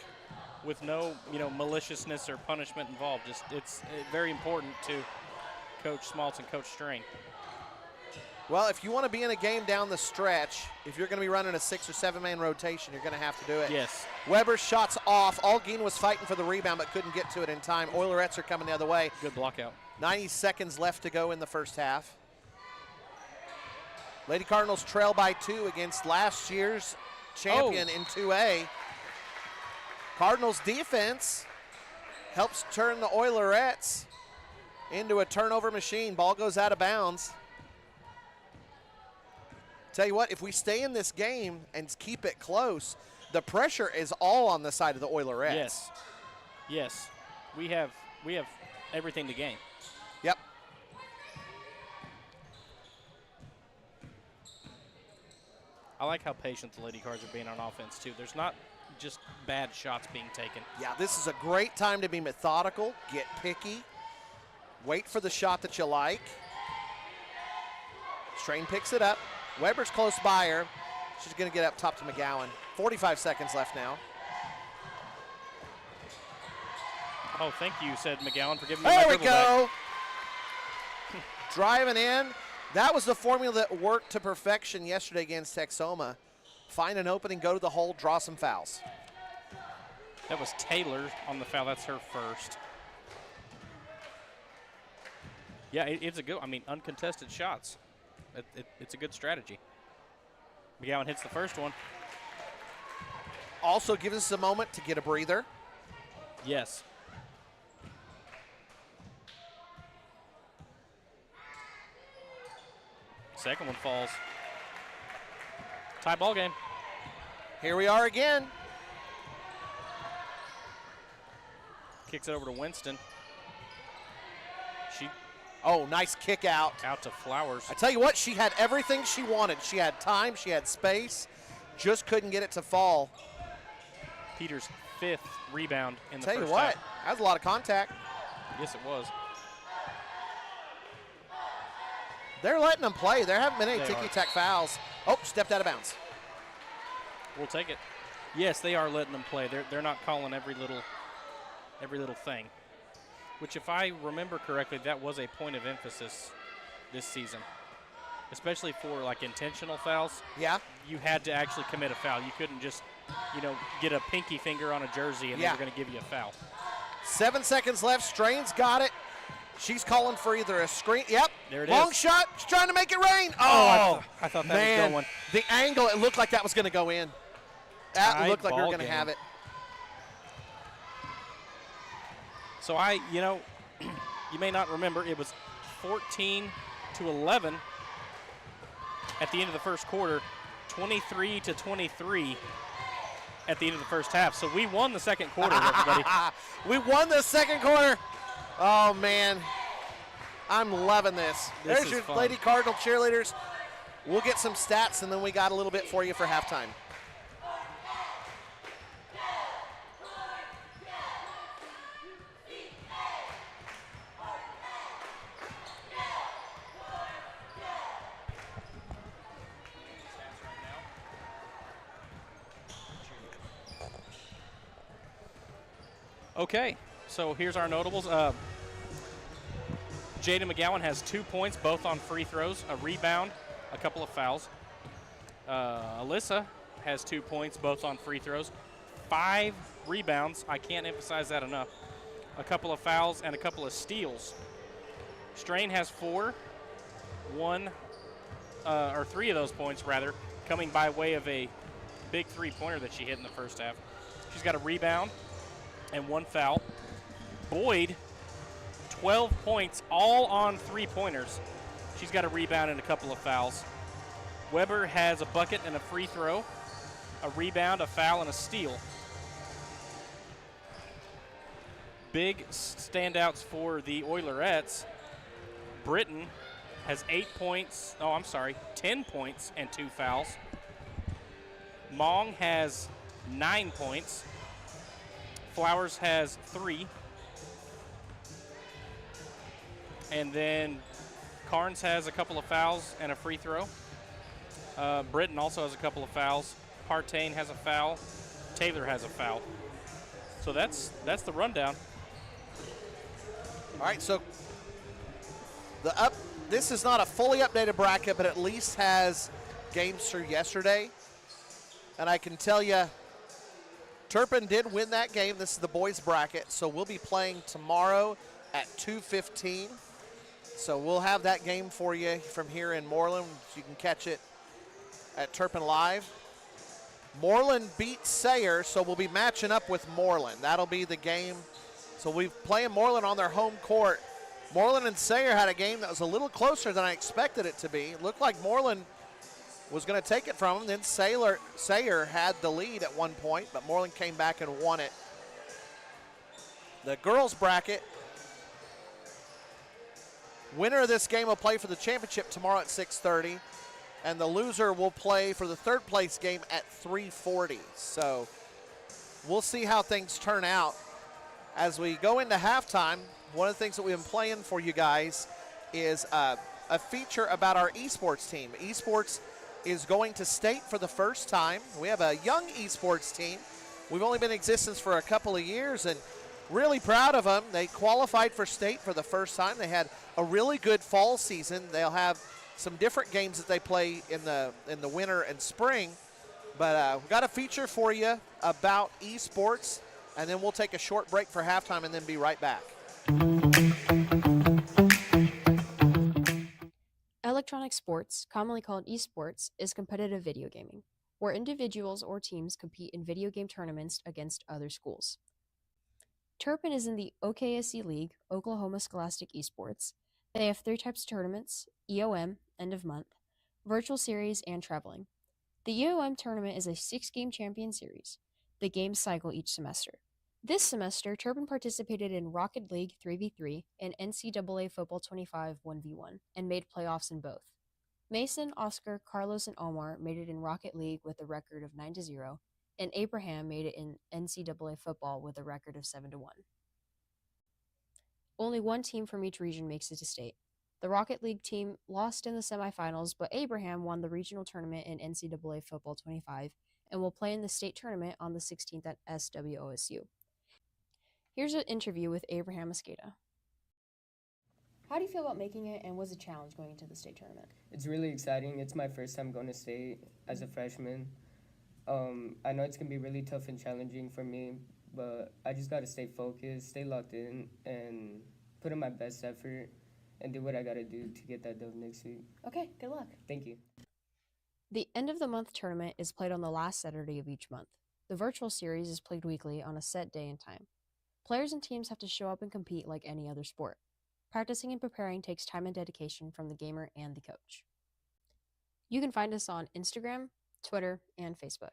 With no, maliciousness or punishment involved. Just it's very important to Coach Schmaltz and Coach Strain. Well, if you want to be in a game down the stretch, if you're going to be running a 6 or 7-man rotation, you're going to have to do it. Yes. Weber's shot's off. Algeen was fighting for the rebound but couldn't get to it in time. Oilerettes are coming the other way. Good block out. 90 seconds left to go in the first half. Lady Cardinals trail by 2 against last year's champion in 2A. Cardinals defense helps turn the Oilerettes into a turnover machine. Ball goes out of bounds. Tell you what, if we stay in this game and keep it close, the pressure is all on the side of the Oilerettes. Yes. Yes. We have everything to gain. Yep. I like how patient the Lady Cards are being on offense, too. There's not just bad shots being taken. Yeah, this is a great time to be methodical, get picky, wait for the shot that you like. Strain picks it up. Weber's close by her. She's going to get up top to McGowan. 45 seconds left now. Oh, thank you, said McGowan, for giving me There my we dribble back. go. Driving in. That was the formula that worked to perfection yesterday against Texoma. Find an opening, go to the hole, draw some fouls. That was Taylor on the foul. That's her first. Yeah, it's a good, uncontested shots. It's a good strategy. McGowan hits the first one. Also gives us a moment to get a breather. Yes. Second one falls. Tie ball game. Here we are again. Kicks it over to Winston. Oh, nice kick out. Out to Flowers. I tell you what, she had everything she wanted. She had time, she had space, just couldn't get it to fall. Peters' 5th rebound in the Tell first you what, half. that was a lot of contact. Yes, it was. They're letting them play. There haven't been any They ticky-tack fouls. Oh, stepped out of bounds. We'll take it. Yes, they are letting them play. They're not calling every little thing. Which, if I remember correctly, that was a point of emphasis this season, especially for intentional fouls. Yeah. You had to actually commit a foul. You couldn't just, get a pinky finger on a jersey and they were going to give you a foul. 7 seconds left. Strain's got it. She's calling for either a screen. Yep. There it Long is. shot. She's trying to make it rain. Oh, I thought that man. was going. The angle, it looked like that was going to go in. That Tied looked like we were ball going to game. have it. So you may not remember, it was 14-11 at the end of the first quarter, 23-23 at the end of the first half. So we won the second quarter, everybody. We won the second quarter. Oh, man. I'm loving this. This There's is your fun. Lady Cardinal cheerleaders. We'll get some stats, and then we got a little bit for you for halftime. Okay, so here's our notables. Jada McGowan has 2 points, both on free throws, a rebound, a couple of fouls. Alyssa has 2 points, both on free throws, 5 rebounds. I can't emphasize that enough. A couple of fouls and a couple of steals. Strain has 4, 3 of those points rather, coming by way of a big three-pointer that she hit in the first half. She's got a rebound and 1 foul. Boyd, 12 points, all on three-pointers. She's got a rebound and a couple of fouls. Weber has a bucket and a free throw, a rebound, a foul, and a steal. Big standouts for the Oilerettes. Britton has 10 points and 2 fouls. Mong has 9 points. Flowers has 3. And then Carnes has a couple of fouls and a free throw. Britton also has a couple of fouls. Partain has a foul. Taylor has a foul. So that's the rundown. All right, so this is not a fully updated bracket, but at least has games through yesterday. And I can tell you, Turpin did win that game. This is the boys bracket, so we'll be playing tomorrow at 2:15. So we'll have that game for you from here in Moreland. You can catch it at Turpin Live. Moreland beat Sayre, so we'll be matching up with Moreland. That'll be the game. So we're playing Moreland on their home court. Moreland and Sayre had a game that was a little closer than I expected it to be. It looked like Moreland was going to take it from them. Then Sayre had the lead at one point, but Moreland came back and won it. The girls bracket, winner of this game will play for the championship tomorrow at 6:30, and the loser will play for the third place game at 3:40. So we'll see how things turn out. As we go into halftime, one of the things that we've been playing for you guys is a feature about our esports team. Esports is going to state for the first time. We have a young esports team. We've only been in existence for a couple of years, and really proud of them. They qualified for state for the first time. They had a really good fall season. They'll have some different games that they play in the winter and spring. But we've got a feature for you about esports, and then we'll take a short break for halftime and then be right back. Electronic sports, commonly called esports, is competitive video gaming, where individuals or teams compete in video game tournaments against other schools. Turpin is in the OKSE League, Oklahoma Scholastic Esports. They have 3 types of tournaments: EOM, end of month, virtual series, and traveling. The EOM tournament is a 6-game champion series. The games cycle each semester. This semester, Turpin participated in Rocket League 3v3 and NCAA Football 25 1v1 and made playoffs in both. Mason, Oscar, Carlos, and Omar made it in Rocket League with a record of 9-0, and Abraham made it in NCAA football with a record of 7-1. Only one team from each region makes it to state. The Rocket League team lost in the semifinals, but Abraham won the regional tournament in NCAA Football 25 and will play in the state tournament on the 16th at SWOSU. Here's an interview with Abraham Mosqueda. How do you feel about making it, and was it a challenge going into the state tournament? It's really exciting. It's my first time going to state as a freshman. I know it's going to be really tough and challenging for me, but I just got to stay focused, stay locked in, and put in my best effort and do what I got to do to get that dub next week. Okay, good luck. Thank you. The end of the month tournament is played on the last Saturday of each month. The virtual series is played weekly on a set day and time. Players and teams have to show up and compete like any other sport. Practicing and preparing takes time and dedication from the gamer and the coach. You can find us on Instagram, Twitter, and Facebook.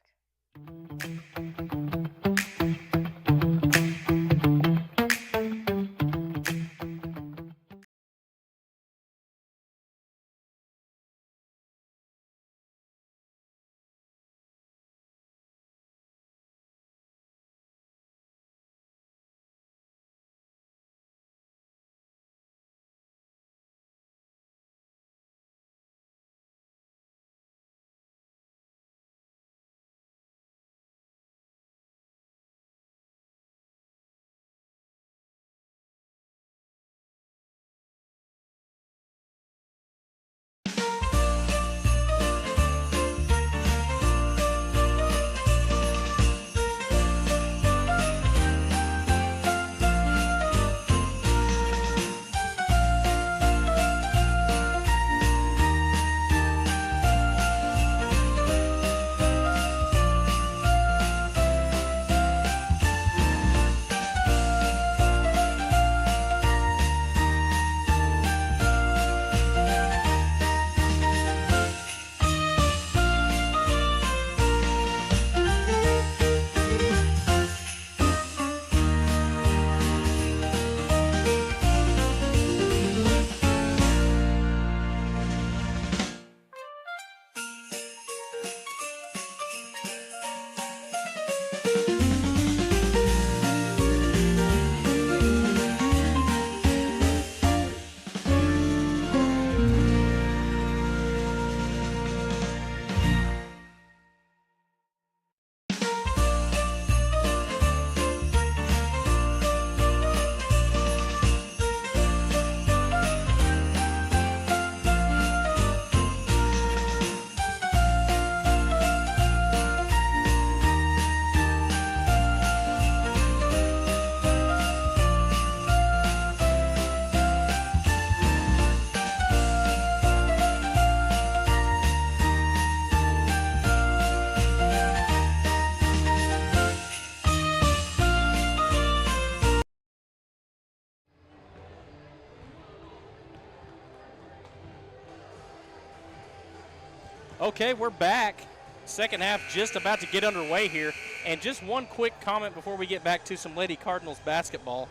Okay, we're back. Second half just about to get underway here. And just one quick comment before we get back to some Lady Cardinals basketball.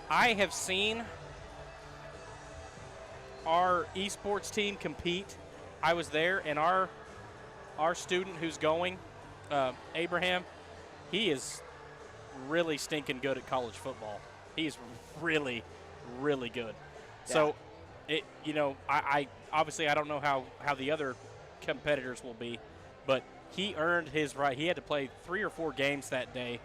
I have seen our esports team compete. I was there, and our student who's going, Abraham, he is really stinking good at college football. He's really, really good. Yeah. So, I obviously I don't know how the other competitors will be, but he earned his right. He had to play 3 or 4 games that day,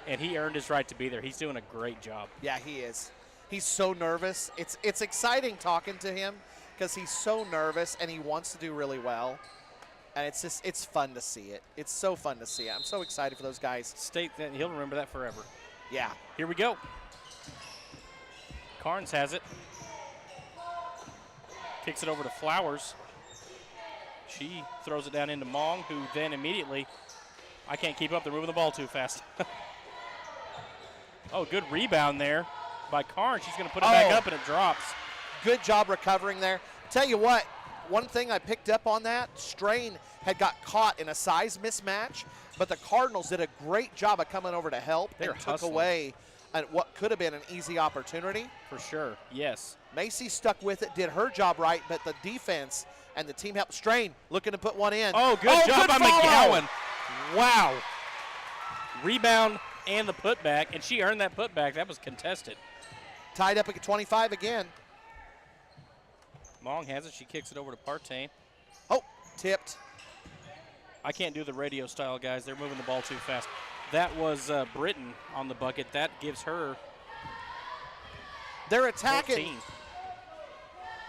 and he earned his right to be there. He's doing a great job. Yeah, he is. He's so nervous. It's exciting talking to him because he's so nervous and he wants to do really well. And it's fun to see it. It's so fun to see it. I'm so excited for those guys. State that he'll remember that forever. Yeah. Here we go. Carnes has it. Kicks it over to Flowers. She throws it down into Mong, who then immediately, I can't keep up. They're moving the ball too fast. Oh, good rebound there by Carnes. She's going to put it back up, and it drops. Good job recovering there. Tell you what, one thing I picked up on that, Strain had got caught in a size mismatch, but the Cardinals did a great job of coming over to help and took away what could have been an easy opportunity. For sure, yes. Macy stuck with it, did her job right, but the defense and the team helped. Strain looking to put one in. Oh, good job by McGowan. Wow. Rebound and the putback, and she earned that putback. That was contested. Tied up at 25 again. Mong has it. She kicks it over to Partain. Oh, tipped. I can't do the radio style, guys. They're moving the ball too fast. That was Britton on the bucket. That gives her They're attacking. 14.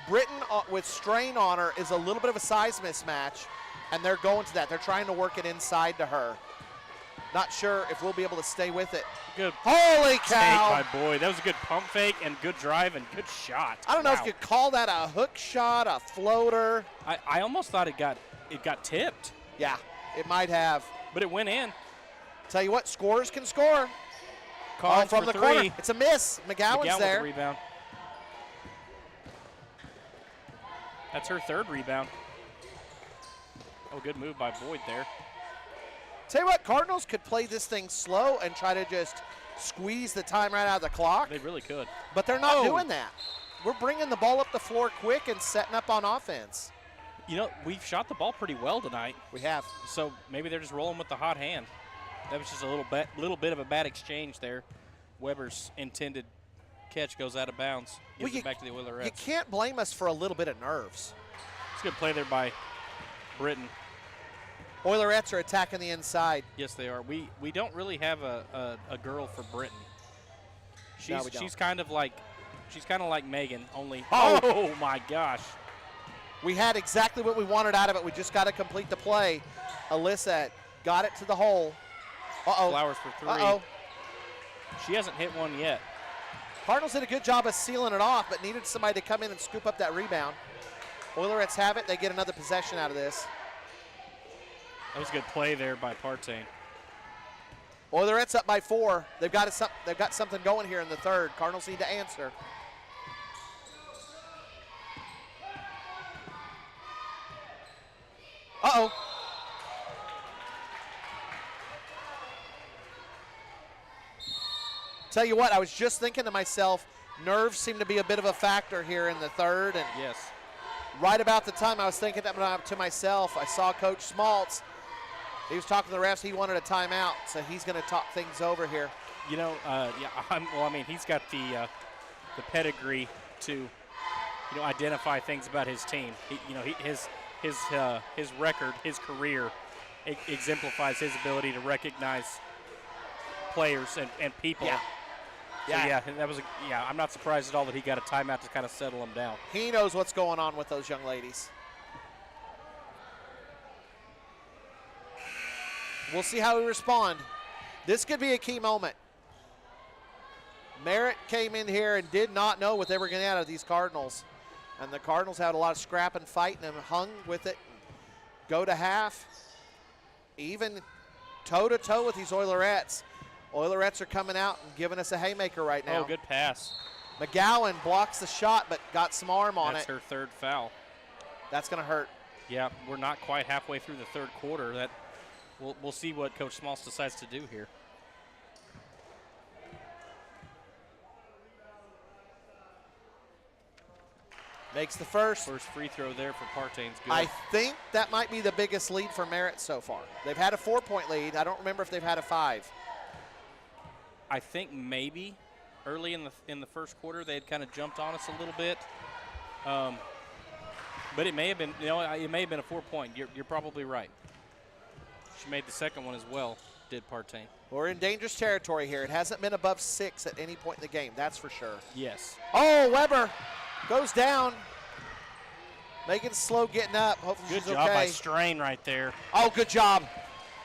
Britton with Strain on her is a little bit of a size mismatch, and they're going to that. They're trying to work it inside to her. Not sure if we'll be able to stay with it. Good. Holy cow. Take by Boyd. That was a good pump fake and good drive and good shot. I don't know if you call that a hook shot, a floater. I almost thought it got tipped. Yeah, it might have. But it went in. Tell you what, scorers can score. Carnes from for the 3. corner. It's a miss. McGowan's McGowan there. with the rebound. That's her third rebound. Oh, good move by Boyd there. Tell you what, Cardinals could play this thing slow and try to just squeeze the time right out of the clock. They really could. But they're not doing that. We're bringing the ball up the floor quick and setting up on offense. You know, we've shot the ball pretty well tonight. We have. So maybe they're just rolling with the hot hand. That was just a little bit of a bad exchange there. Weber's intended catch goes out of bounds. Gives it back to the Oilerettes. You can't blame us for a little bit of nerves. It's a good play there by Britton. Oilerettes are attacking the inside. Yes, they are. We don't really have a girl for Britton. She's kind of like Megan, only. Oh my gosh. We had exactly what we wanted out of it. We just got to complete the play. Alyssa got it to the hole. Flowers for three. She hasn't hit one yet. Cardinals did a good job of sealing it off, but needed somebody to come in and scoop up that rebound. Oilerettes have it. They get another possession out of this. That was a good play there by Partain. Oilerettes up by 4. They've got something going here in the third. Cardinals need to answer. Tell you what, I was just thinking to myself, nerves seem to be a bit of a factor here in the third. And yes. Right about the time I was thinking that to myself, I saw Coach Smaltz. He was talking to the refs. He wanted a timeout, so he's going to talk things over here. You know, he's got the pedigree to, identify things about his team. His record, his career, exemplifies his ability to recognize players and people. Yeah. So I'm not surprised at all that he got a timeout to kind of settle them down. He knows what's going on with those young ladies. We'll see how we respond. This could be a key moment. Merritt came in here and did not know what they were going to get out of these Cardinals. And the Cardinals had a lot of scrap and fight and hung with it. Go to half. Even toe-to-toe with these Oilerettes. Oilerettes are coming out and giving us a haymaker right now. Oh, good pass. McGowan blocks the shot but got some arm on it. That's her third foul. That's going to hurt. Yeah, we're not quite halfway through the third quarter. We'll see what Coach Smaltz decides to do here. Makes the first. First free throw there for Partain's good. I think that might be the biggest lead for Merritt so far. They've had a 4-point lead. I don't remember if they've had a 5. I think maybe early in the first quarter they had kind of jumped on us a little bit. But it may have been, it may have been a 4-point. You're probably right. She made the second one as well, did Partain. We're in dangerous territory here. It hasn't been above 6 at any point in the game, that's for sure. Yes. Oh, Weber goes down. Megan's slow getting up. Hopefully good she's job okay. by Strain right there. Oh, good job.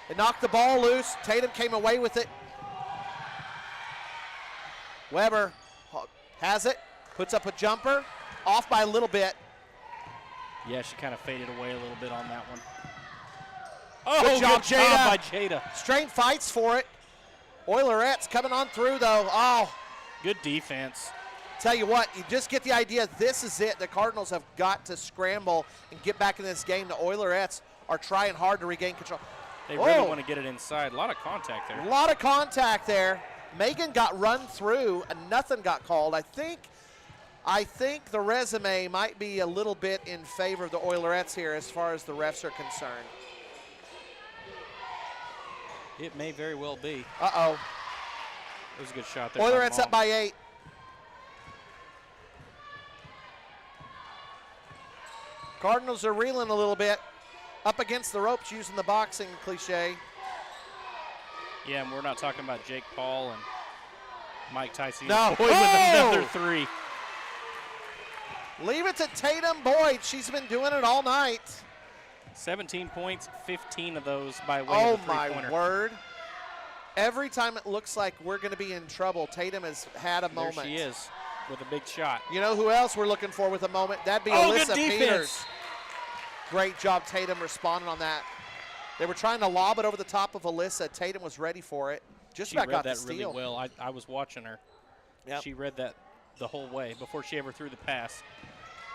It knocked the ball loose. Tatum came away with it. Weber has it, puts up a jumper, off by a little bit. Yeah, she kind of faded away a little bit on that one. Oh, good job, by Jada. Strain fights for it. Oilerettes coming on through, though. Oh. Good defense. Tell you what, you just get the idea. This is it. The Cardinals have got to scramble and get back in this game. The Oilerettes are trying hard to regain control. They really want to get it inside. A lot of contact there. A lot of contact there. Megan got run through and nothing got called. I think the resume might be a little bit in favor of the Oilerettes here as far as the refs are concerned. It may very well be. Uh-oh. It was a good shot there. Oilerettes up by 8. Cardinals are reeling a little bit. Up against the ropes using the boxing cliche. Yeah, and we're not talking about Jake Paul and Mike Tyson. No. Boyd with another 3. Leave it to Tatum Boyd. She's been doing it all night. 17 points, 15 of those by way oh of the three-pointer. My word. Every time it looks like we're going to be in trouble, Tatum has had a moment. There she is with a big shot. You know who else we're looking for with a moment? That'd be good Alyssa defense. Peters. Great job, Tatum, responding on that. They were trying to lob it over the top of Alyssa. Tatum was ready for it. Just about got the steal. She read that really well. I was watching her. Yep. She read that the whole way before she ever threw the pass.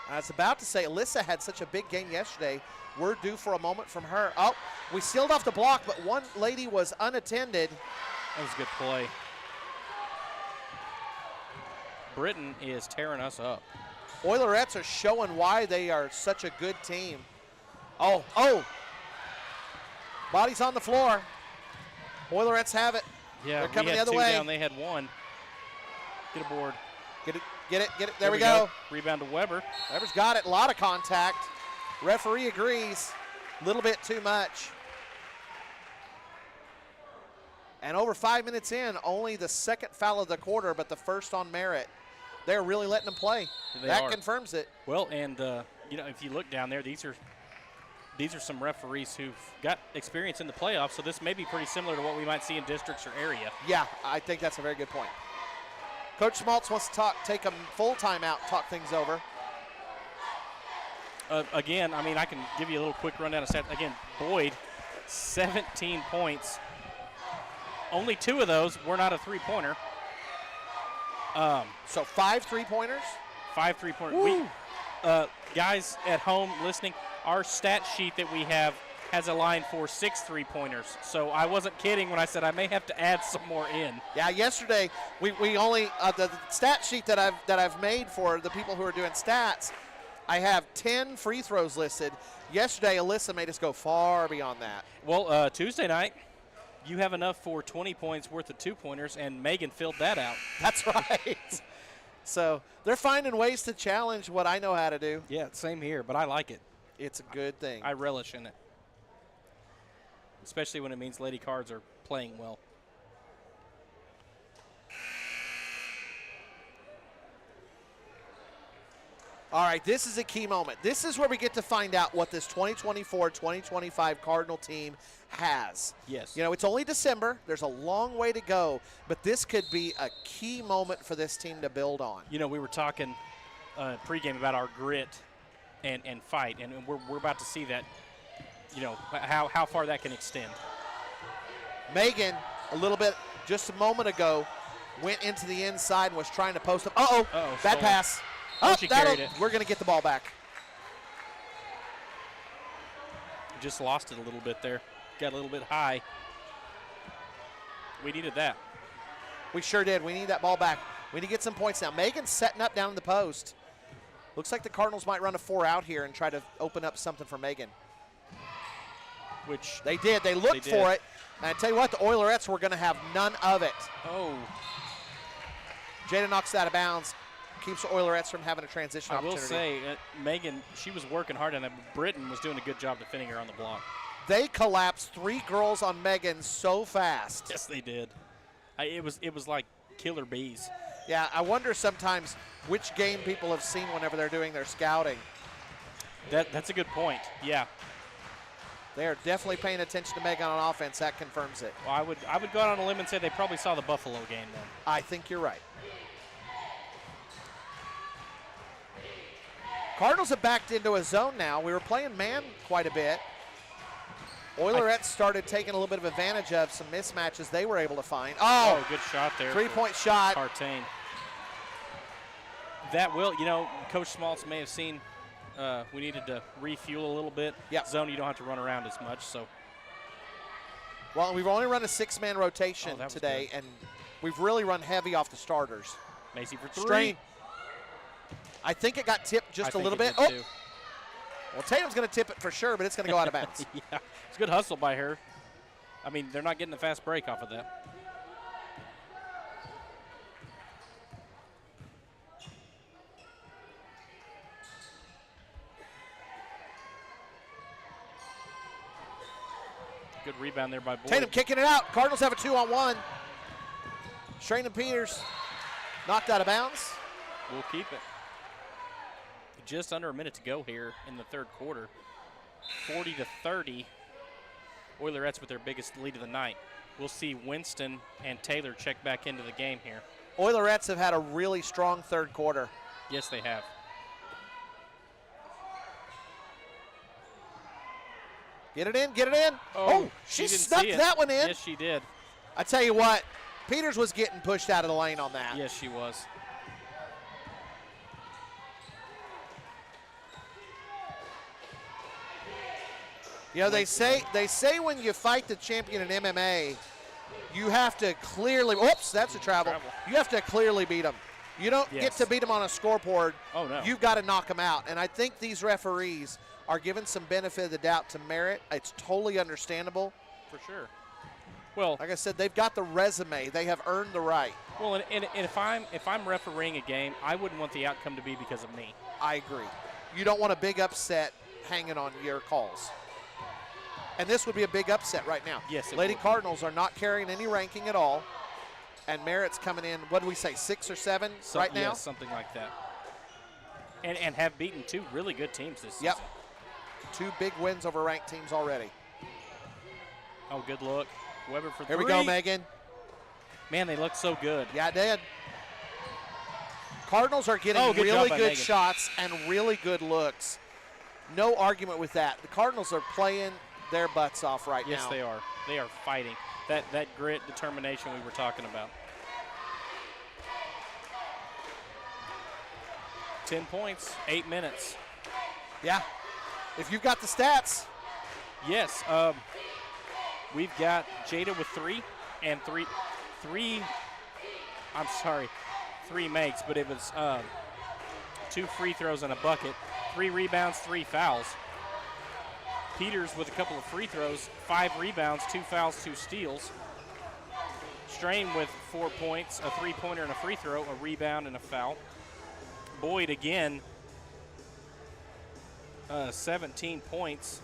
I was about to say, Alyssa had such a big game yesterday. We're due for a moment from her. Oh, we sealed off the block, but one lady was unattended. That was a good play. Britain is tearing us up. Oilerettes are showing why they are such a good team. Oh. Bodies on the floor. Oilerettes have it. Yeah, they're coming we the had other two way. down. They had one. Get a board. Get it. There we go. Rebound to Weber. Weber's got it. A lot of contact. Referee agrees. A little bit too much. And over 5 minutes in, only the second foul of the quarter, but the first on Merritt. They're really letting them play. That confirms it. Well, and if you look down there, these are some referees who've got experience in the playoffs, so this may be pretty similar to what we might see in districts or area. Yeah, I think that's a very good point. Coach Schmaltz wants to take a full timeout, talk things over. Again, I can give you a little quick rundown of stats. Again, Boyd, 17 points. Only 2 of those were not a three-pointer. So 5 3-pointers? 5 3-pointers. Guys at home listening, our stat sheet that we have has a line for 6 3-pointers. So I wasn't kidding when I said I may have to add some more in. Yeah, yesterday we only the stat sheet that I've made for the people who are doing stats, I have 10 free throws listed. Yesterday, Alyssa made us go far beyond that. Well, Tuesday night, you have enough for 20 points worth of 2-pointers, and Megan filled that out. That's right. So they're finding ways to challenge what I know how to do. Yeah, same here, but I like it. It's a good thing. I relish in it, especially when it means Lady Cards are playing well. All right, this is a key moment. This is where we get to find out what this 2024-2025 Cardinal team has. Yes. It's only December. There's a long way to go, but this could be a key moment for this team to build on. We were talking pregame about our grit and fight, and we're about to see that, how far that can extend. Megan, a little bit, just a moment ago, went into the inside and was trying to post up. Uh-oh, bad pass. She carried it. We're going to get the ball back. Just lost it a little bit there. Got a little bit high. We needed that. We sure did. We need that ball back. We need to get some points now. Megan's setting up down in the post. Looks like the Cardinals might run a 4 out here and try to open up something for Megan. Which they did. They looked for it. And I tell you what, the Oilerettes were going to have none of it. Oh. Jada knocks it out of bounds. Keeps the Oilerettes from having a transition opportunity. I will say, Megan, she was working hard, and Britain was doing a good job defending her on the block. They collapsed 3 girls on Megan so fast. Yes, they did. It was like killer bees. Yeah, I wonder sometimes which game people have seen whenever they're doing their scouting. That's a good point. Yeah. They are definitely paying attention to Megan on offense. That confirms it. Well, I would go out on a limb and say they probably saw the Buffalo game then. I think you're right. Cardinals have backed into a zone now. We were playing man quite a bit. Oilerettes started taking a little bit of advantage of some mismatches they were able to find. Oh, good shot there. 3-point shot. Partain. That will, Coach Schmaltz may have seen we needed to refuel a little bit. Yep. Zone, you don't have to run around as much. So. Well, we've only run a 6-man rotation today, and we've really run heavy off the starters. Macy for 3. Strain. I think it got tipped just a little bit. Too. Well, Tatum's going to tip it for sure, but it's going to go out of bounds. Yeah, it's a good hustle by her. They're not getting a fast break off of that. Good rebound there by Boyd. Tatum kicking it out. Cardinals have a 2-on-1. Strain and Peters knocked out of bounds. We'll keep it. Just under a minute to go here in the third quarter. 40-30. Oilerettes with their biggest lead of the night. We'll see Winston and Taylor check back into the game here. Oilerettes have had a really strong third quarter. Yes, they have. Get it in, get it in. Oh, she snuck that one in. Yes, she did. I tell you what, Peters was getting pushed out of the lane on that. Yes, she was. You know, they say when you fight the champion in MMA, you have to clearly. Oops, that's a travel. You have to clearly beat them. You don't get to beat them on a scoreboard. Oh no. You've got to knock them out. And I think these referees are giving some benefit of the doubt to Merritt. It's totally understandable. For sure. Well, like I said, they've got the resume. They have earned the right. Well, and if I'm refereeing a game, I wouldn't want the outcome to be because of me. I agree. You don't want a big upset hanging on your calls. And this would be a big upset right now. Yes, it Lady would be. Cardinals are not carrying any ranking at all. And Merritt's coming in, what do we say, 6 or 7 right now? Yes, something like that. And have beaten 2 really good teams this Yep. season. 2 big wins over ranked teams already. Oh, good look. Weber for 3. Here we go, Megan. Man, they look so good. Yeah, it did. Cardinals are getting good really job by good Megan. shots and really good looks. No argument with that. The Cardinals are playing their butts off right now. Yes, they are. They are fighting. That grit, determination we were talking about. 10 points, 8 minutes. Yeah. If you've got the stats. Yes. We've got Jada with 3 and 3 makes, but it was 2 free throws and a bucket, 3 rebounds, 3 fouls. Peters with a couple of free throws, 5 rebounds, 2 fouls, 2 steals. Strain with 4 points, a 3-pointer and a free throw, a rebound and a foul. Boyd again, 17 points,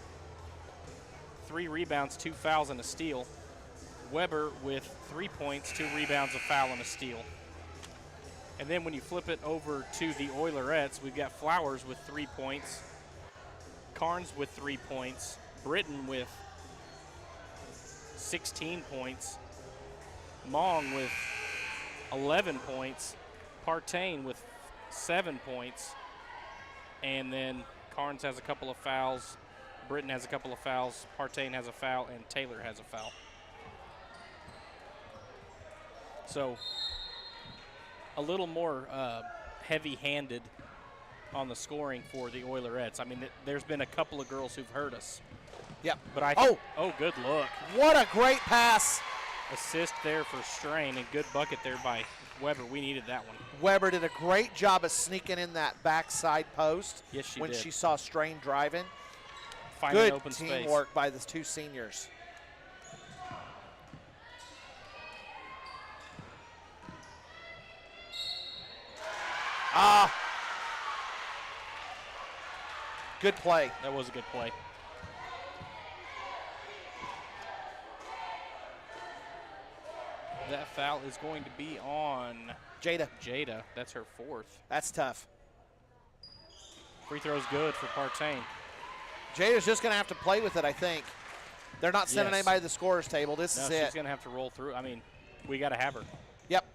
3 rebounds, 2 fouls, and a steal. Weber with 3 points, 2 rebounds, a foul, and a steal. And then when you flip it over to the Oilerettes, we've got Flowers with 3 points, Carnes with 3 points, Britton with 16 points, Mong with 11 points, Partain with 7 points, and then Carnes has a couple of fouls, Britton has a couple of fouls, Partain has a foul, and Taylor has a foul. So a little more heavy-handed on the scoring for the Oilerettes. I mean, there's been a couple of girls who've hurt us. Yep. But I good look. What a great pass. Assist there for Strain, and good bucket there by Weber. We needed that one. Weber did a great job of sneaking in that backside post. Yes, she when did. she saw Strain driving. Finding Good open space. teamwork by the 2 seniors. Good play. That was a good play. That foul is going to be on Jada. Jada. That's her 4th. That's tough. Free throw's good for Partain. Jada's just going to have to play with it, I think. They're not sending anybody to the scorer's table. This is it. She's going to have to roll through. I mean, we got to have her. Yep.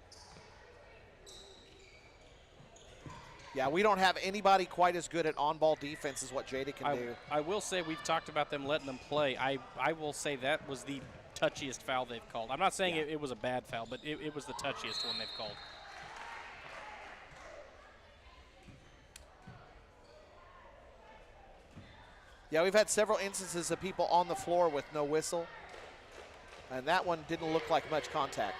Yeah, we don't have anybody quite as good at on-ball defense as what Jada can do. I will say we've talked about them letting them play. I will say that was the touchiest foul they've called. I'm not saying it was a bad foul, but it was the touchiest one they've called. Yeah, we've had several instances of people on the floor with no whistle, and that one didn't look like much contact.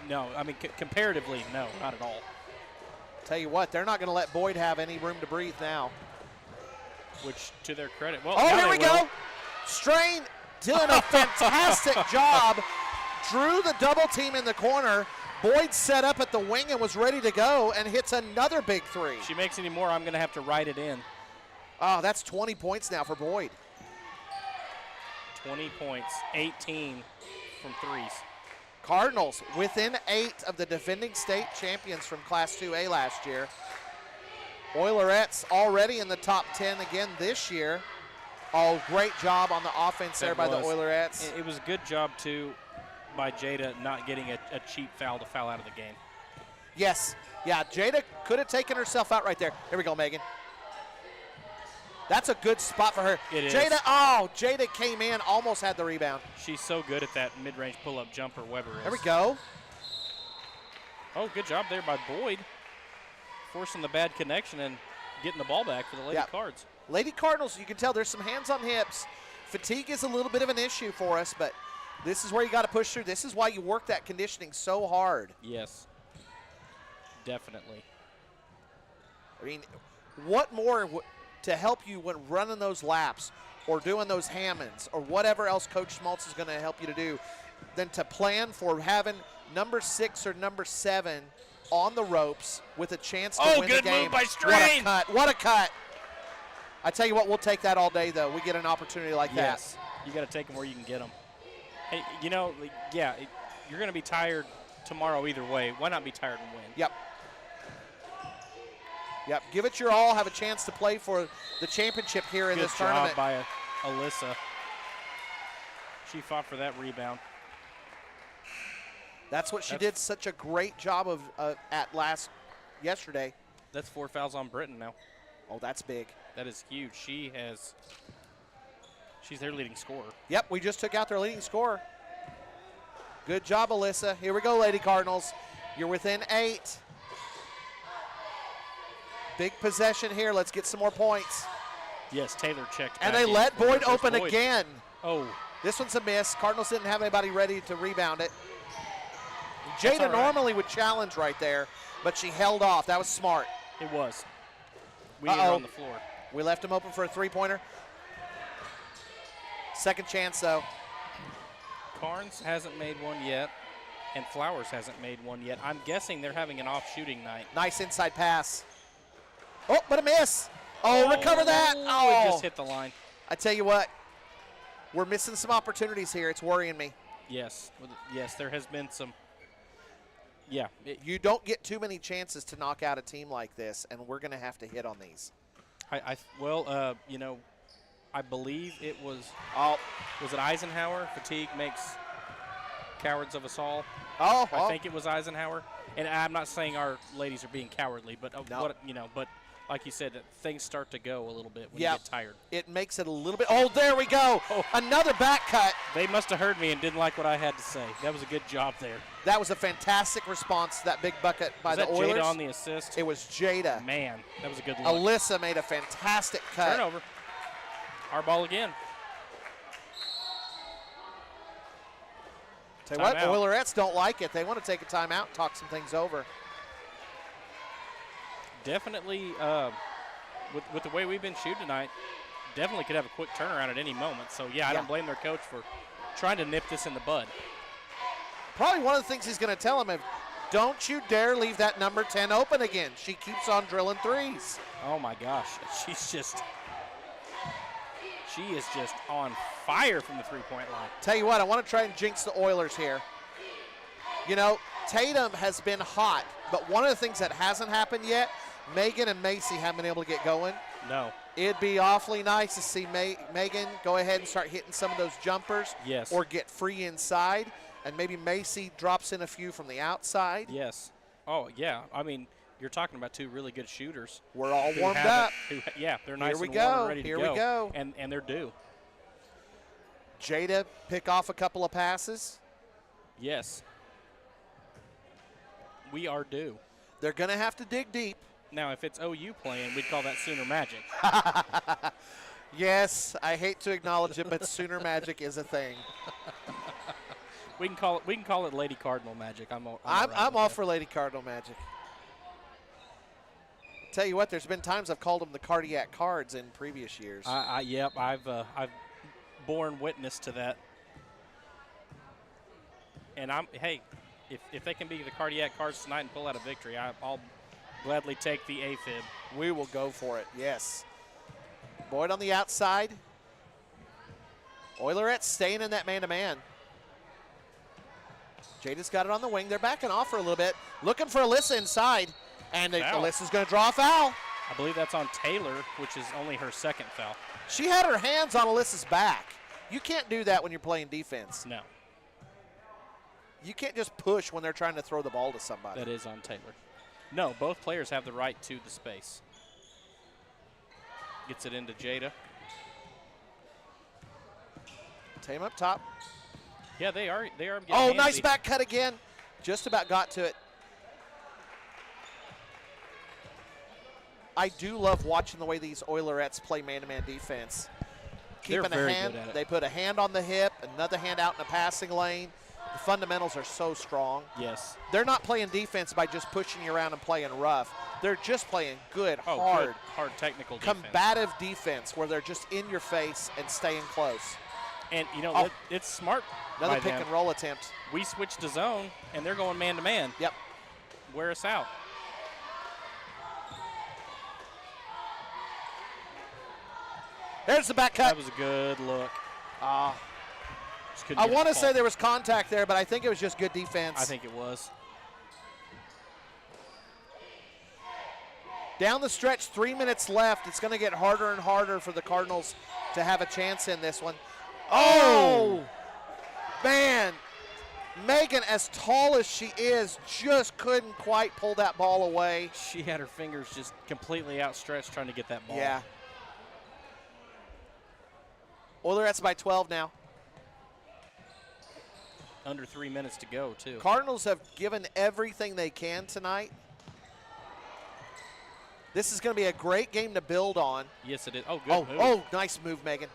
No, I mean, comparatively, no, not at all. Tell you what, they're not going to let Boyd have any room to breathe now. Which, to their credit, well, oh, now here we they will. go. Strain doing a fantastic job. Drew the double team in the corner. Boyd set up at the wing and was ready to go and hits another big 3. If she makes any more, I'm going to have to write it in. Oh, that's 20 points now for Boyd. 20 points, 18 from threes. Cardinals within 8 of the defending state champions from Class 2A last year. Oilerettes already in the top 10 again this year. Oh, great job on the offense there by the Oilerettes. It was a good job, too, by Jada not getting a cheap foul to foul out of the game. Yes. Yeah, Jada could have taken herself out right there. Here we go, Megan. That's a good spot for her. It is. Jada came in, almost had the rebound. She's so good at that mid-range pull-up jumper, Weber is. There we go. Oh, good job there by Boyd. Forcing the bad connection and getting the ball back for the Lady Cards. Lady Cardinals, you can tell there's some hands on hips. Fatigue is a little bit of an issue for us, but this is where you got to push through. This is why you work that conditioning so hard. Yes, definitely. I mean, what more to help you when running those laps or doing those Hammonds or whatever else Coach Schmaltz is going to help you to do than to plan for having number 6 or number 7 on the ropes with a chance to win the game. Oh, good move by Strain. What a cut. What a cut. I tell you what, we'll take that all day, though. We get an opportunity like Yes, you got to take them where you can get them. Hey, you know, yeah, you're going to be tired tomorrow either way. Why not be tired and win? Yep. Yep. Give it your all. Have a chance to play for the championship here in this tournament. Good job by Alyssa. She fought for that rebound. That's what she did such a great job of yesterday. That's 4 fouls on Britton now. Oh, that's big. That is huge. She's their leading scorer. Yep, we just took out their leading scorer. Good job, Alyssa. Here we go, Lady Cardinals. You're within 8. Big possession here. Let's get some more points. Yes, Taylor checked. And they let Boyd There's open Boyd. again. Oh. This one's a miss. Cardinals didn't have anybody ready to rebound it. That's Jada all right. normally would challenge right there, but she held off. That was smart. It was. We need her on the floor. We left him open for a three-pointer. Second chance, though. Carnes hasn't made one yet, and Flowers hasn't made one yet. I'm guessing they're having an off shooting night. Nice inside pass. Oh, but a miss. Oh, recover that. Oh, It just hit the line. I tell you what, we're missing some opportunities here. It's worrying me. Yes. Yes, there has been some. Yeah. You don't get too many chances to knock out a team like this, and we're going to have to hit on these. You know, I believe it was it Eisenhower? Fatigue makes cowards of us all. I think it was Eisenhower. And I'm not saying our ladies are being cowardly, but but like you said, things start to go a little bit when you get tired. It makes it a little bit. Oh, there we go. Another back cut. They must have heard me and didn't like what I had to say. That was a good job there. That was a fantastic response to that big bucket by the Oilers. Jada on the assist? It was Jada. Man, that was a good look. Alyssa made a fantastic cut. Turnover. Our ball again. Tell you what, Oilerettes don't like it. They want to take a timeout, talk some things over. Definitely, with the way we've been shooting tonight, definitely could have a quick turnaround at any moment. So, I don't blame their coach for trying to nip this in the bud. Probably one of the things he's going to tell them is, don't you dare leave that number 10 open again. She keeps on drilling threes. Oh, my gosh. She is just on fire from the three-point line. Tell you what, I want to try and jinx the Oilers here. You know, Tatum has been hot, but one of the things that hasn't happened yet, Megan and Macy haven't been able to get going. No. It'd be awfully nice to see Megan go ahead and start hitting some of those jumpers. Yes. Or get free inside, and maybe Macy drops in a few from the outside. Yes. Oh, yeah. I mean, you're talking about two really good shooters. We're all warmed up. They're nice and warm and ready to go. Here we go. And they're due. Jada pick off a couple of passes. Yes. We are due. They're going to have to dig deep. Now, if it's OU playing, we'd call that Sooner Magic. Yes, I hate to acknowledge it, but Sooner Magic is a thing. We can call it Lady Cardinal Magic. I'm all for Lady Cardinal Magic. Tell you what, there's been times I've called them the cardiac cards in previous years. Yep, I've borne witness to that. And if they can be the cardiac cards tonight and pull out a victory, I'll gladly take the AFib. We will go for it, yes. Boyd on the outside. Oilerettes staying in that man-to-man. Jada's got it on the wing. They're backing off for a little bit. Looking for Alyssa inside. And Alyssa's going to draw a foul. I believe that's on Taylor, which is only her second foul. She had her hands on Alyssa's back. You can't do that when you're playing defense. No. You can't just push when they're trying to throw the ball to somebody. That is on Taylor. No, both players have the right to the space. Gets it into Jada. Tame up top. Yeah, they are getting Oh, handsy. nice back cut again. Just about got to it. I do love watching the way these Oilerettes play man-to-man defense. keeping a very hand. good at it. They put a hand on the hip, another hand out in the passing lane. The fundamentals are so strong. Yes. They're not playing defense by just pushing you around and playing rough. They're just playing good, hard, technical defense. combative defense where they're just in your face and staying close. And, you know, Oh. it's smart. Another by pick them. and roll attempt. We switched to zone, and they're going man-to-man. Yep. Wear us out. There's the back cut. That was a good look. Just couldn't I get it want to to say fall. there was contact there, but I think it was just good defense. I think it was. Down the stretch, 3 minutes left. It's going to get harder and harder for the Cardinals to have a chance in this one. Oh, man. Megan, as tall as she is, just couldn't quite pull that ball away. She had her fingers just completely outstretched trying to get that ball. Yeah. Oilerettes by 12 now. Under 3 minutes to go, too. Cardinals have given everything they can tonight. This is going to be a great game to build on. Yes, it is. Oh, good move. Oh, nice move, Megan.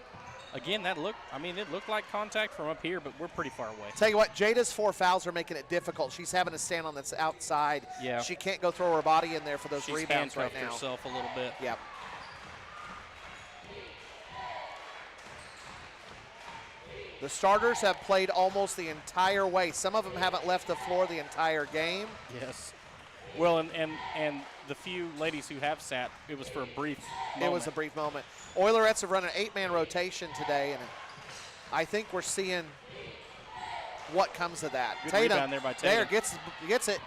Again, it looked like contact from up here, but we're pretty far away. Tell you what, Jada's 4 fouls are making it difficult. She's having to stand on this outside. Yeah. She can't go throw her body in there for those She's rebounds right handcuffed now. herself a little bit. Yep. The starters have played almost the entire way. Some of them haven't left the floor the entire game. Yes. Well, and the few ladies who have sat, it was for a brief moment. It was a brief moment. Oilerettes have run an 8-man rotation today, and I think we're seeing what comes of that. Good Tatum, rebound there by Tatum. there, gets it.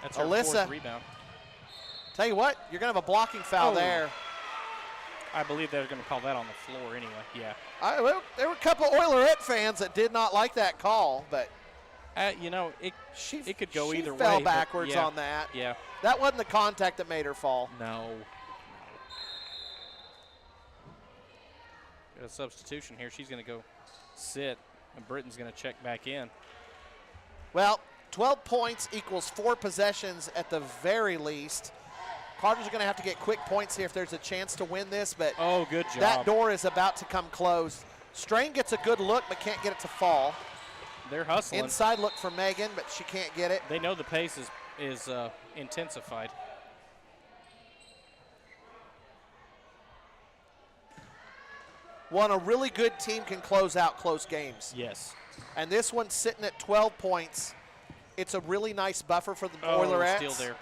That's her Alyssa. fourth rebound. Tell you what, you're going to have a blocking foul Oh. there. I believe they're going to call that on the floor anyway. Yeah. Well, there were a couple Oilerette fans that did not like that call, but You know, it could go either way. She fell but backwards yeah, on that. Yeah. That wasn't the contact that made her fall. No. Got a substitution here. She's going to go sit, and Britton's going to check back in. Well, 12 points equals 4 possessions at the very least. Cardinals are going to have to get quick points here if there's a chance to win this, but Oh, good job. that door is about to come closed. Strain gets a good look, but can't get it to fall. They're hustling. Inside look for Megan, but she can't get it. They know the pace is intensified. When a really good team can close out close games. Yes. And this one's sitting at 12 points. It's a really nice buffer for the Oh, Oilerettes. steal there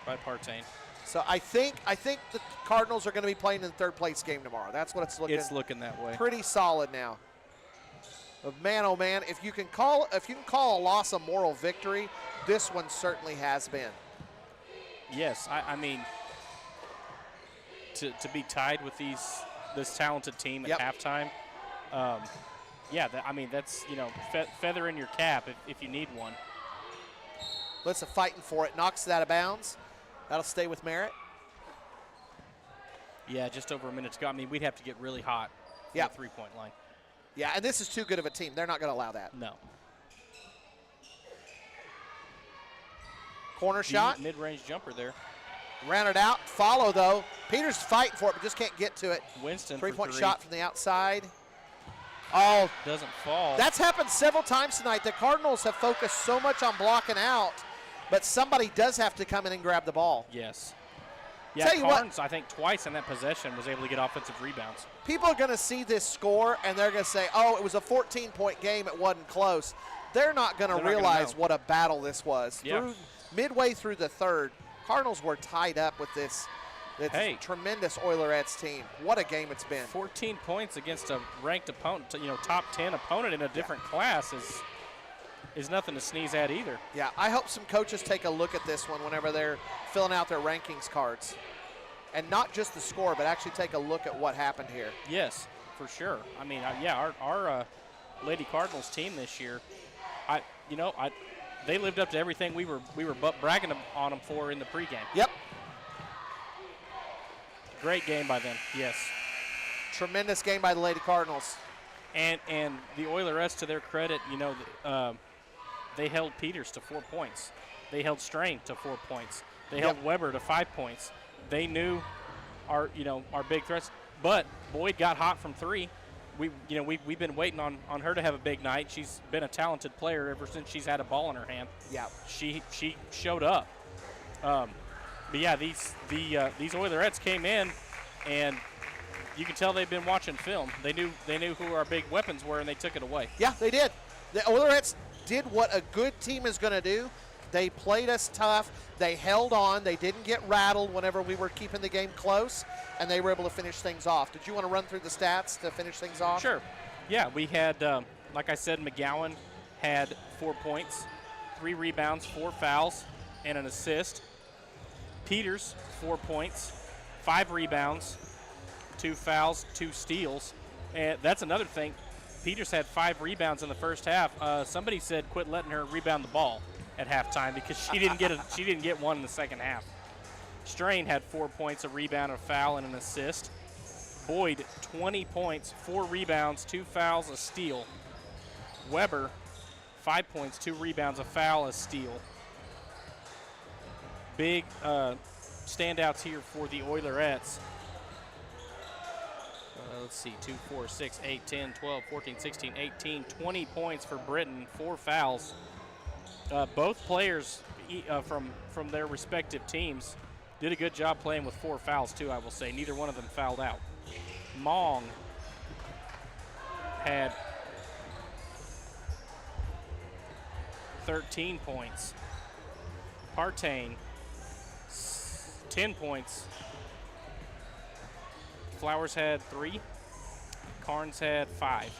by Partain. So I think the Cardinals are going to be playing in the third place game tomorrow. That's what it's looking. It's looking that way. Pretty solid now. But man, oh man, if you can call a loss a moral victory, this one certainly has been. Yes, I mean, to be tied with this talented team at Yep. halftime, yeah, that's feather in your cap if you need one. Let's fighting for it. Knocks it out of bounds. That'll stay with Merritt. Yeah, just over a minute to go. I mean, we'd have to get really hot from Yep. the three-point line. Yeah, and this is too good of a team. They're not going to allow that. No. Corner shot. Mid-range jumper there. Rounded out. Follow, though. Peters fighting for it, but just can't get to it. Winston for Three-point three. shot from the outside. Oh, Doesn't fall. that's happened several times tonight. The Cardinals have focused so much on blocking out, but somebody does have to come in and grab the ball. Yes. Yeah, Tell you what- Carnes, I think twice in that possession, was able to get offensive rebounds. People are going to see this score, and they're going to say, oh, it was a 14-point game. It wasn't close. They're not going to They're not gonna realize know. what a battle this was. Yeah. Midway through the third, Cardinals were tied up with this Hey. tremendous Oilerettes team. What a game it's been. 14 points against a ranked opponent, top 10 opponent in a different class is nothing to sneeze at either. Yeah, I hope some coaches take a look at this one whenever they're filling out their rankings cards. And not just the score, but actually take a look at what happened here. Yes, for sure. I mean, our Lady Cardinals team this year, they lived up to everything we were bragging on them for in the pregame. Yep. Great game by them. Yes. Tremendous game by the Lady Cardinals. And the Oilerettes, to their credit, they held Peters to 4 points. They held Strain to 4 points. They held Weber to 5 points. They knew our big threats. But Boyd got hot from 3. We've been waiting on her to have a big night. She's been a talented player ever since she's had a ball in her hand. Yeah. She showed up. But yeah, these Oilerettes came in, and you can tell they've been watching film. They knew who our big weapons were, and they took it away. Yeah, they did. The Oilerettes did what a good team is going to do. They played us tough. They held on. They didn't get rattled whenever we were keeping the game close, and they were able to finish things off. Did you want to run through the stats to finish things off? Sure. Yeah, we had, like I said, McGowan had 4 points, 3 rebounds, 4 fouls, and an assist. Peters, 4 points, 5 rebounds, 2 fouls, 2 steals. And that's another thing. Peters had 5 rebounds in the first half. Somebody said quit letting her rebound the ball at halftime because she didn't get one in the second half. Strain had 4 points, a rebound, a foul, and an assist. Boyd, 20 points, 4 rebounds, 2 fouls, a steal. Weber, 5 points, 2 rebounds, a foul, a steal. Big standouts here for the Oilerettes. Let's see, 2, 4, 6, 8, 10, 12, 14, 16, 18, 20 points for Britain, 4 fouls. Both players from their respective teams did a good job playing with 4 fouls, too, I will say. Neither one of them fouled out. Mong had 13 points. Partain, 10 points. Flowers had 3. Carnes had 5.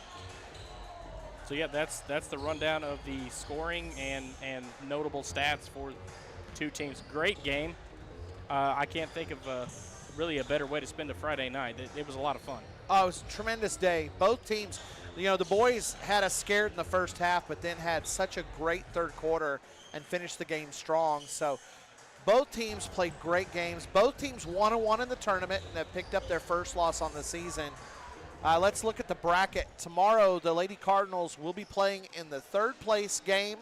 So yeah, that's the rundown of the scoring and notable stats for 2 teams. Great game. I can't think of really a better way to spend a Friday night. It was a lot of fun. Oh, it was a tremendous day. Both teams, the boys had us scared in the first half, but then had such a great third quarter and finished the game strong. So both teams played great games. Both teams 1-1 in the tournament and have picked up their first loss on the season. Let's look at the bracket. Tomorrow, the Lady Cardinals will be playing in the third place game.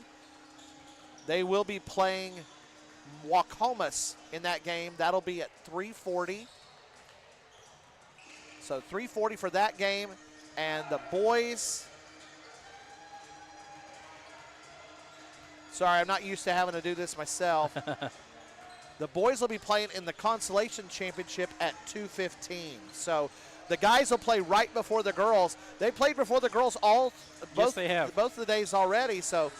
They will be playing Waukomis in that game. That'll be at 3:40. So 3:40 for that game. And the boys, sorry, I'm not used to having to do this myself. The boys will be playing in the Consolation Championship at 2:15. So the guys will play right before the girls. They played before the girls Yes, they have. both of the days already. So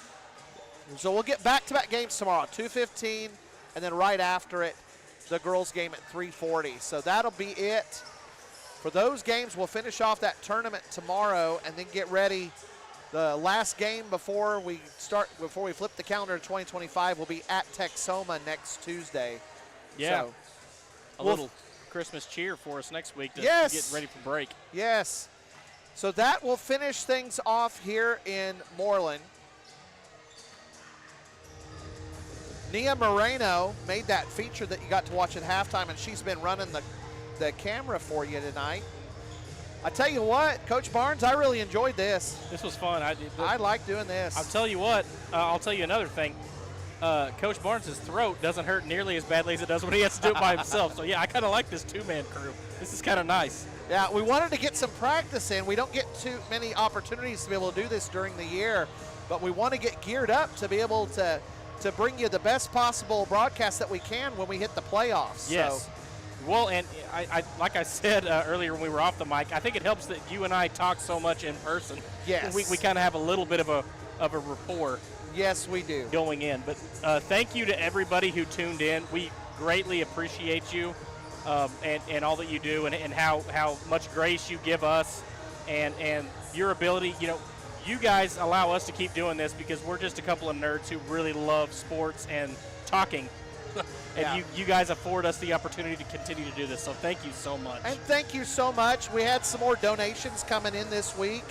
we'll get back-to-back games tomorrow, 2:15, and then right after it, the girls game at 3:40. So that'll be it for those games. We'll finish off that tournament tomorrow and then get ready. The last game before we flip the calendar to 2025 will be at Texoma next Tuesday. Yeah. So a little Christmas cheer for us next week to Yes. get ready for break. Yes. So that will finish things off here in Moreland. Nia Moreno made that feature that you got to watch at halftime, and she's been running the camera for you tonight. I tell you what, Coach Barnes, I really enjoyed this. This was fun. I like doing this. I'll tell you what. I'll tell you another thing. Coach Barnes' throat doesn't hurt nearly as badly as it does when he has to do it by himself. So, yeah, I kind of like this 2-man crew. This is kind of nice. Yeah, we wanted to get some practice in. We don't get too many opportunities to be able to do this during the year, but we want to get geared up to be able to bring you the best possible broadcast that we can when we hit the playoffs. Yes. So, well, and I like I said earlier when we were off the mic, I think it helps that you and I talk so much in person. Yes. We kind of have a little bit of a rapport. Yes, we do. Going in. But thank you to everybody who tuned in. We greatly appreciate you and all that you do and how much grace you give us and your ability. You guys allow us to keep doing this because we're just a couple of nerds who really love sports and talking. And Yeah. you guys afford us the opportunity to continue to do this. So thank you so much. And thank you so much. We had some more donations coming in this week.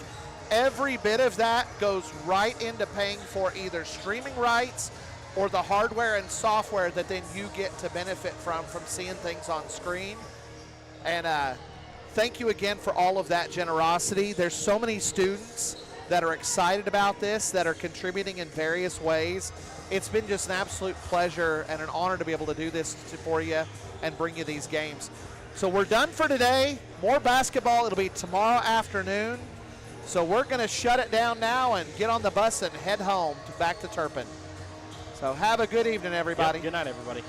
Every bit of that goes right into paying for either streaming rights or the hardware and software that then you get to benefit from seeing things on screen. And thank you again for all of that generosity. There's so many students that are excited about this, that are contributing in various ways. It's been just an absolute pleasure and an honor to be able to do this for you and bring you these games. So we're done for today. More basketball. It'll be tomorrow afternoon. So we're going to shut it down now and get on the bus and head home back to Turpin. So have a good evening, everybody. Yep, good night, everybody.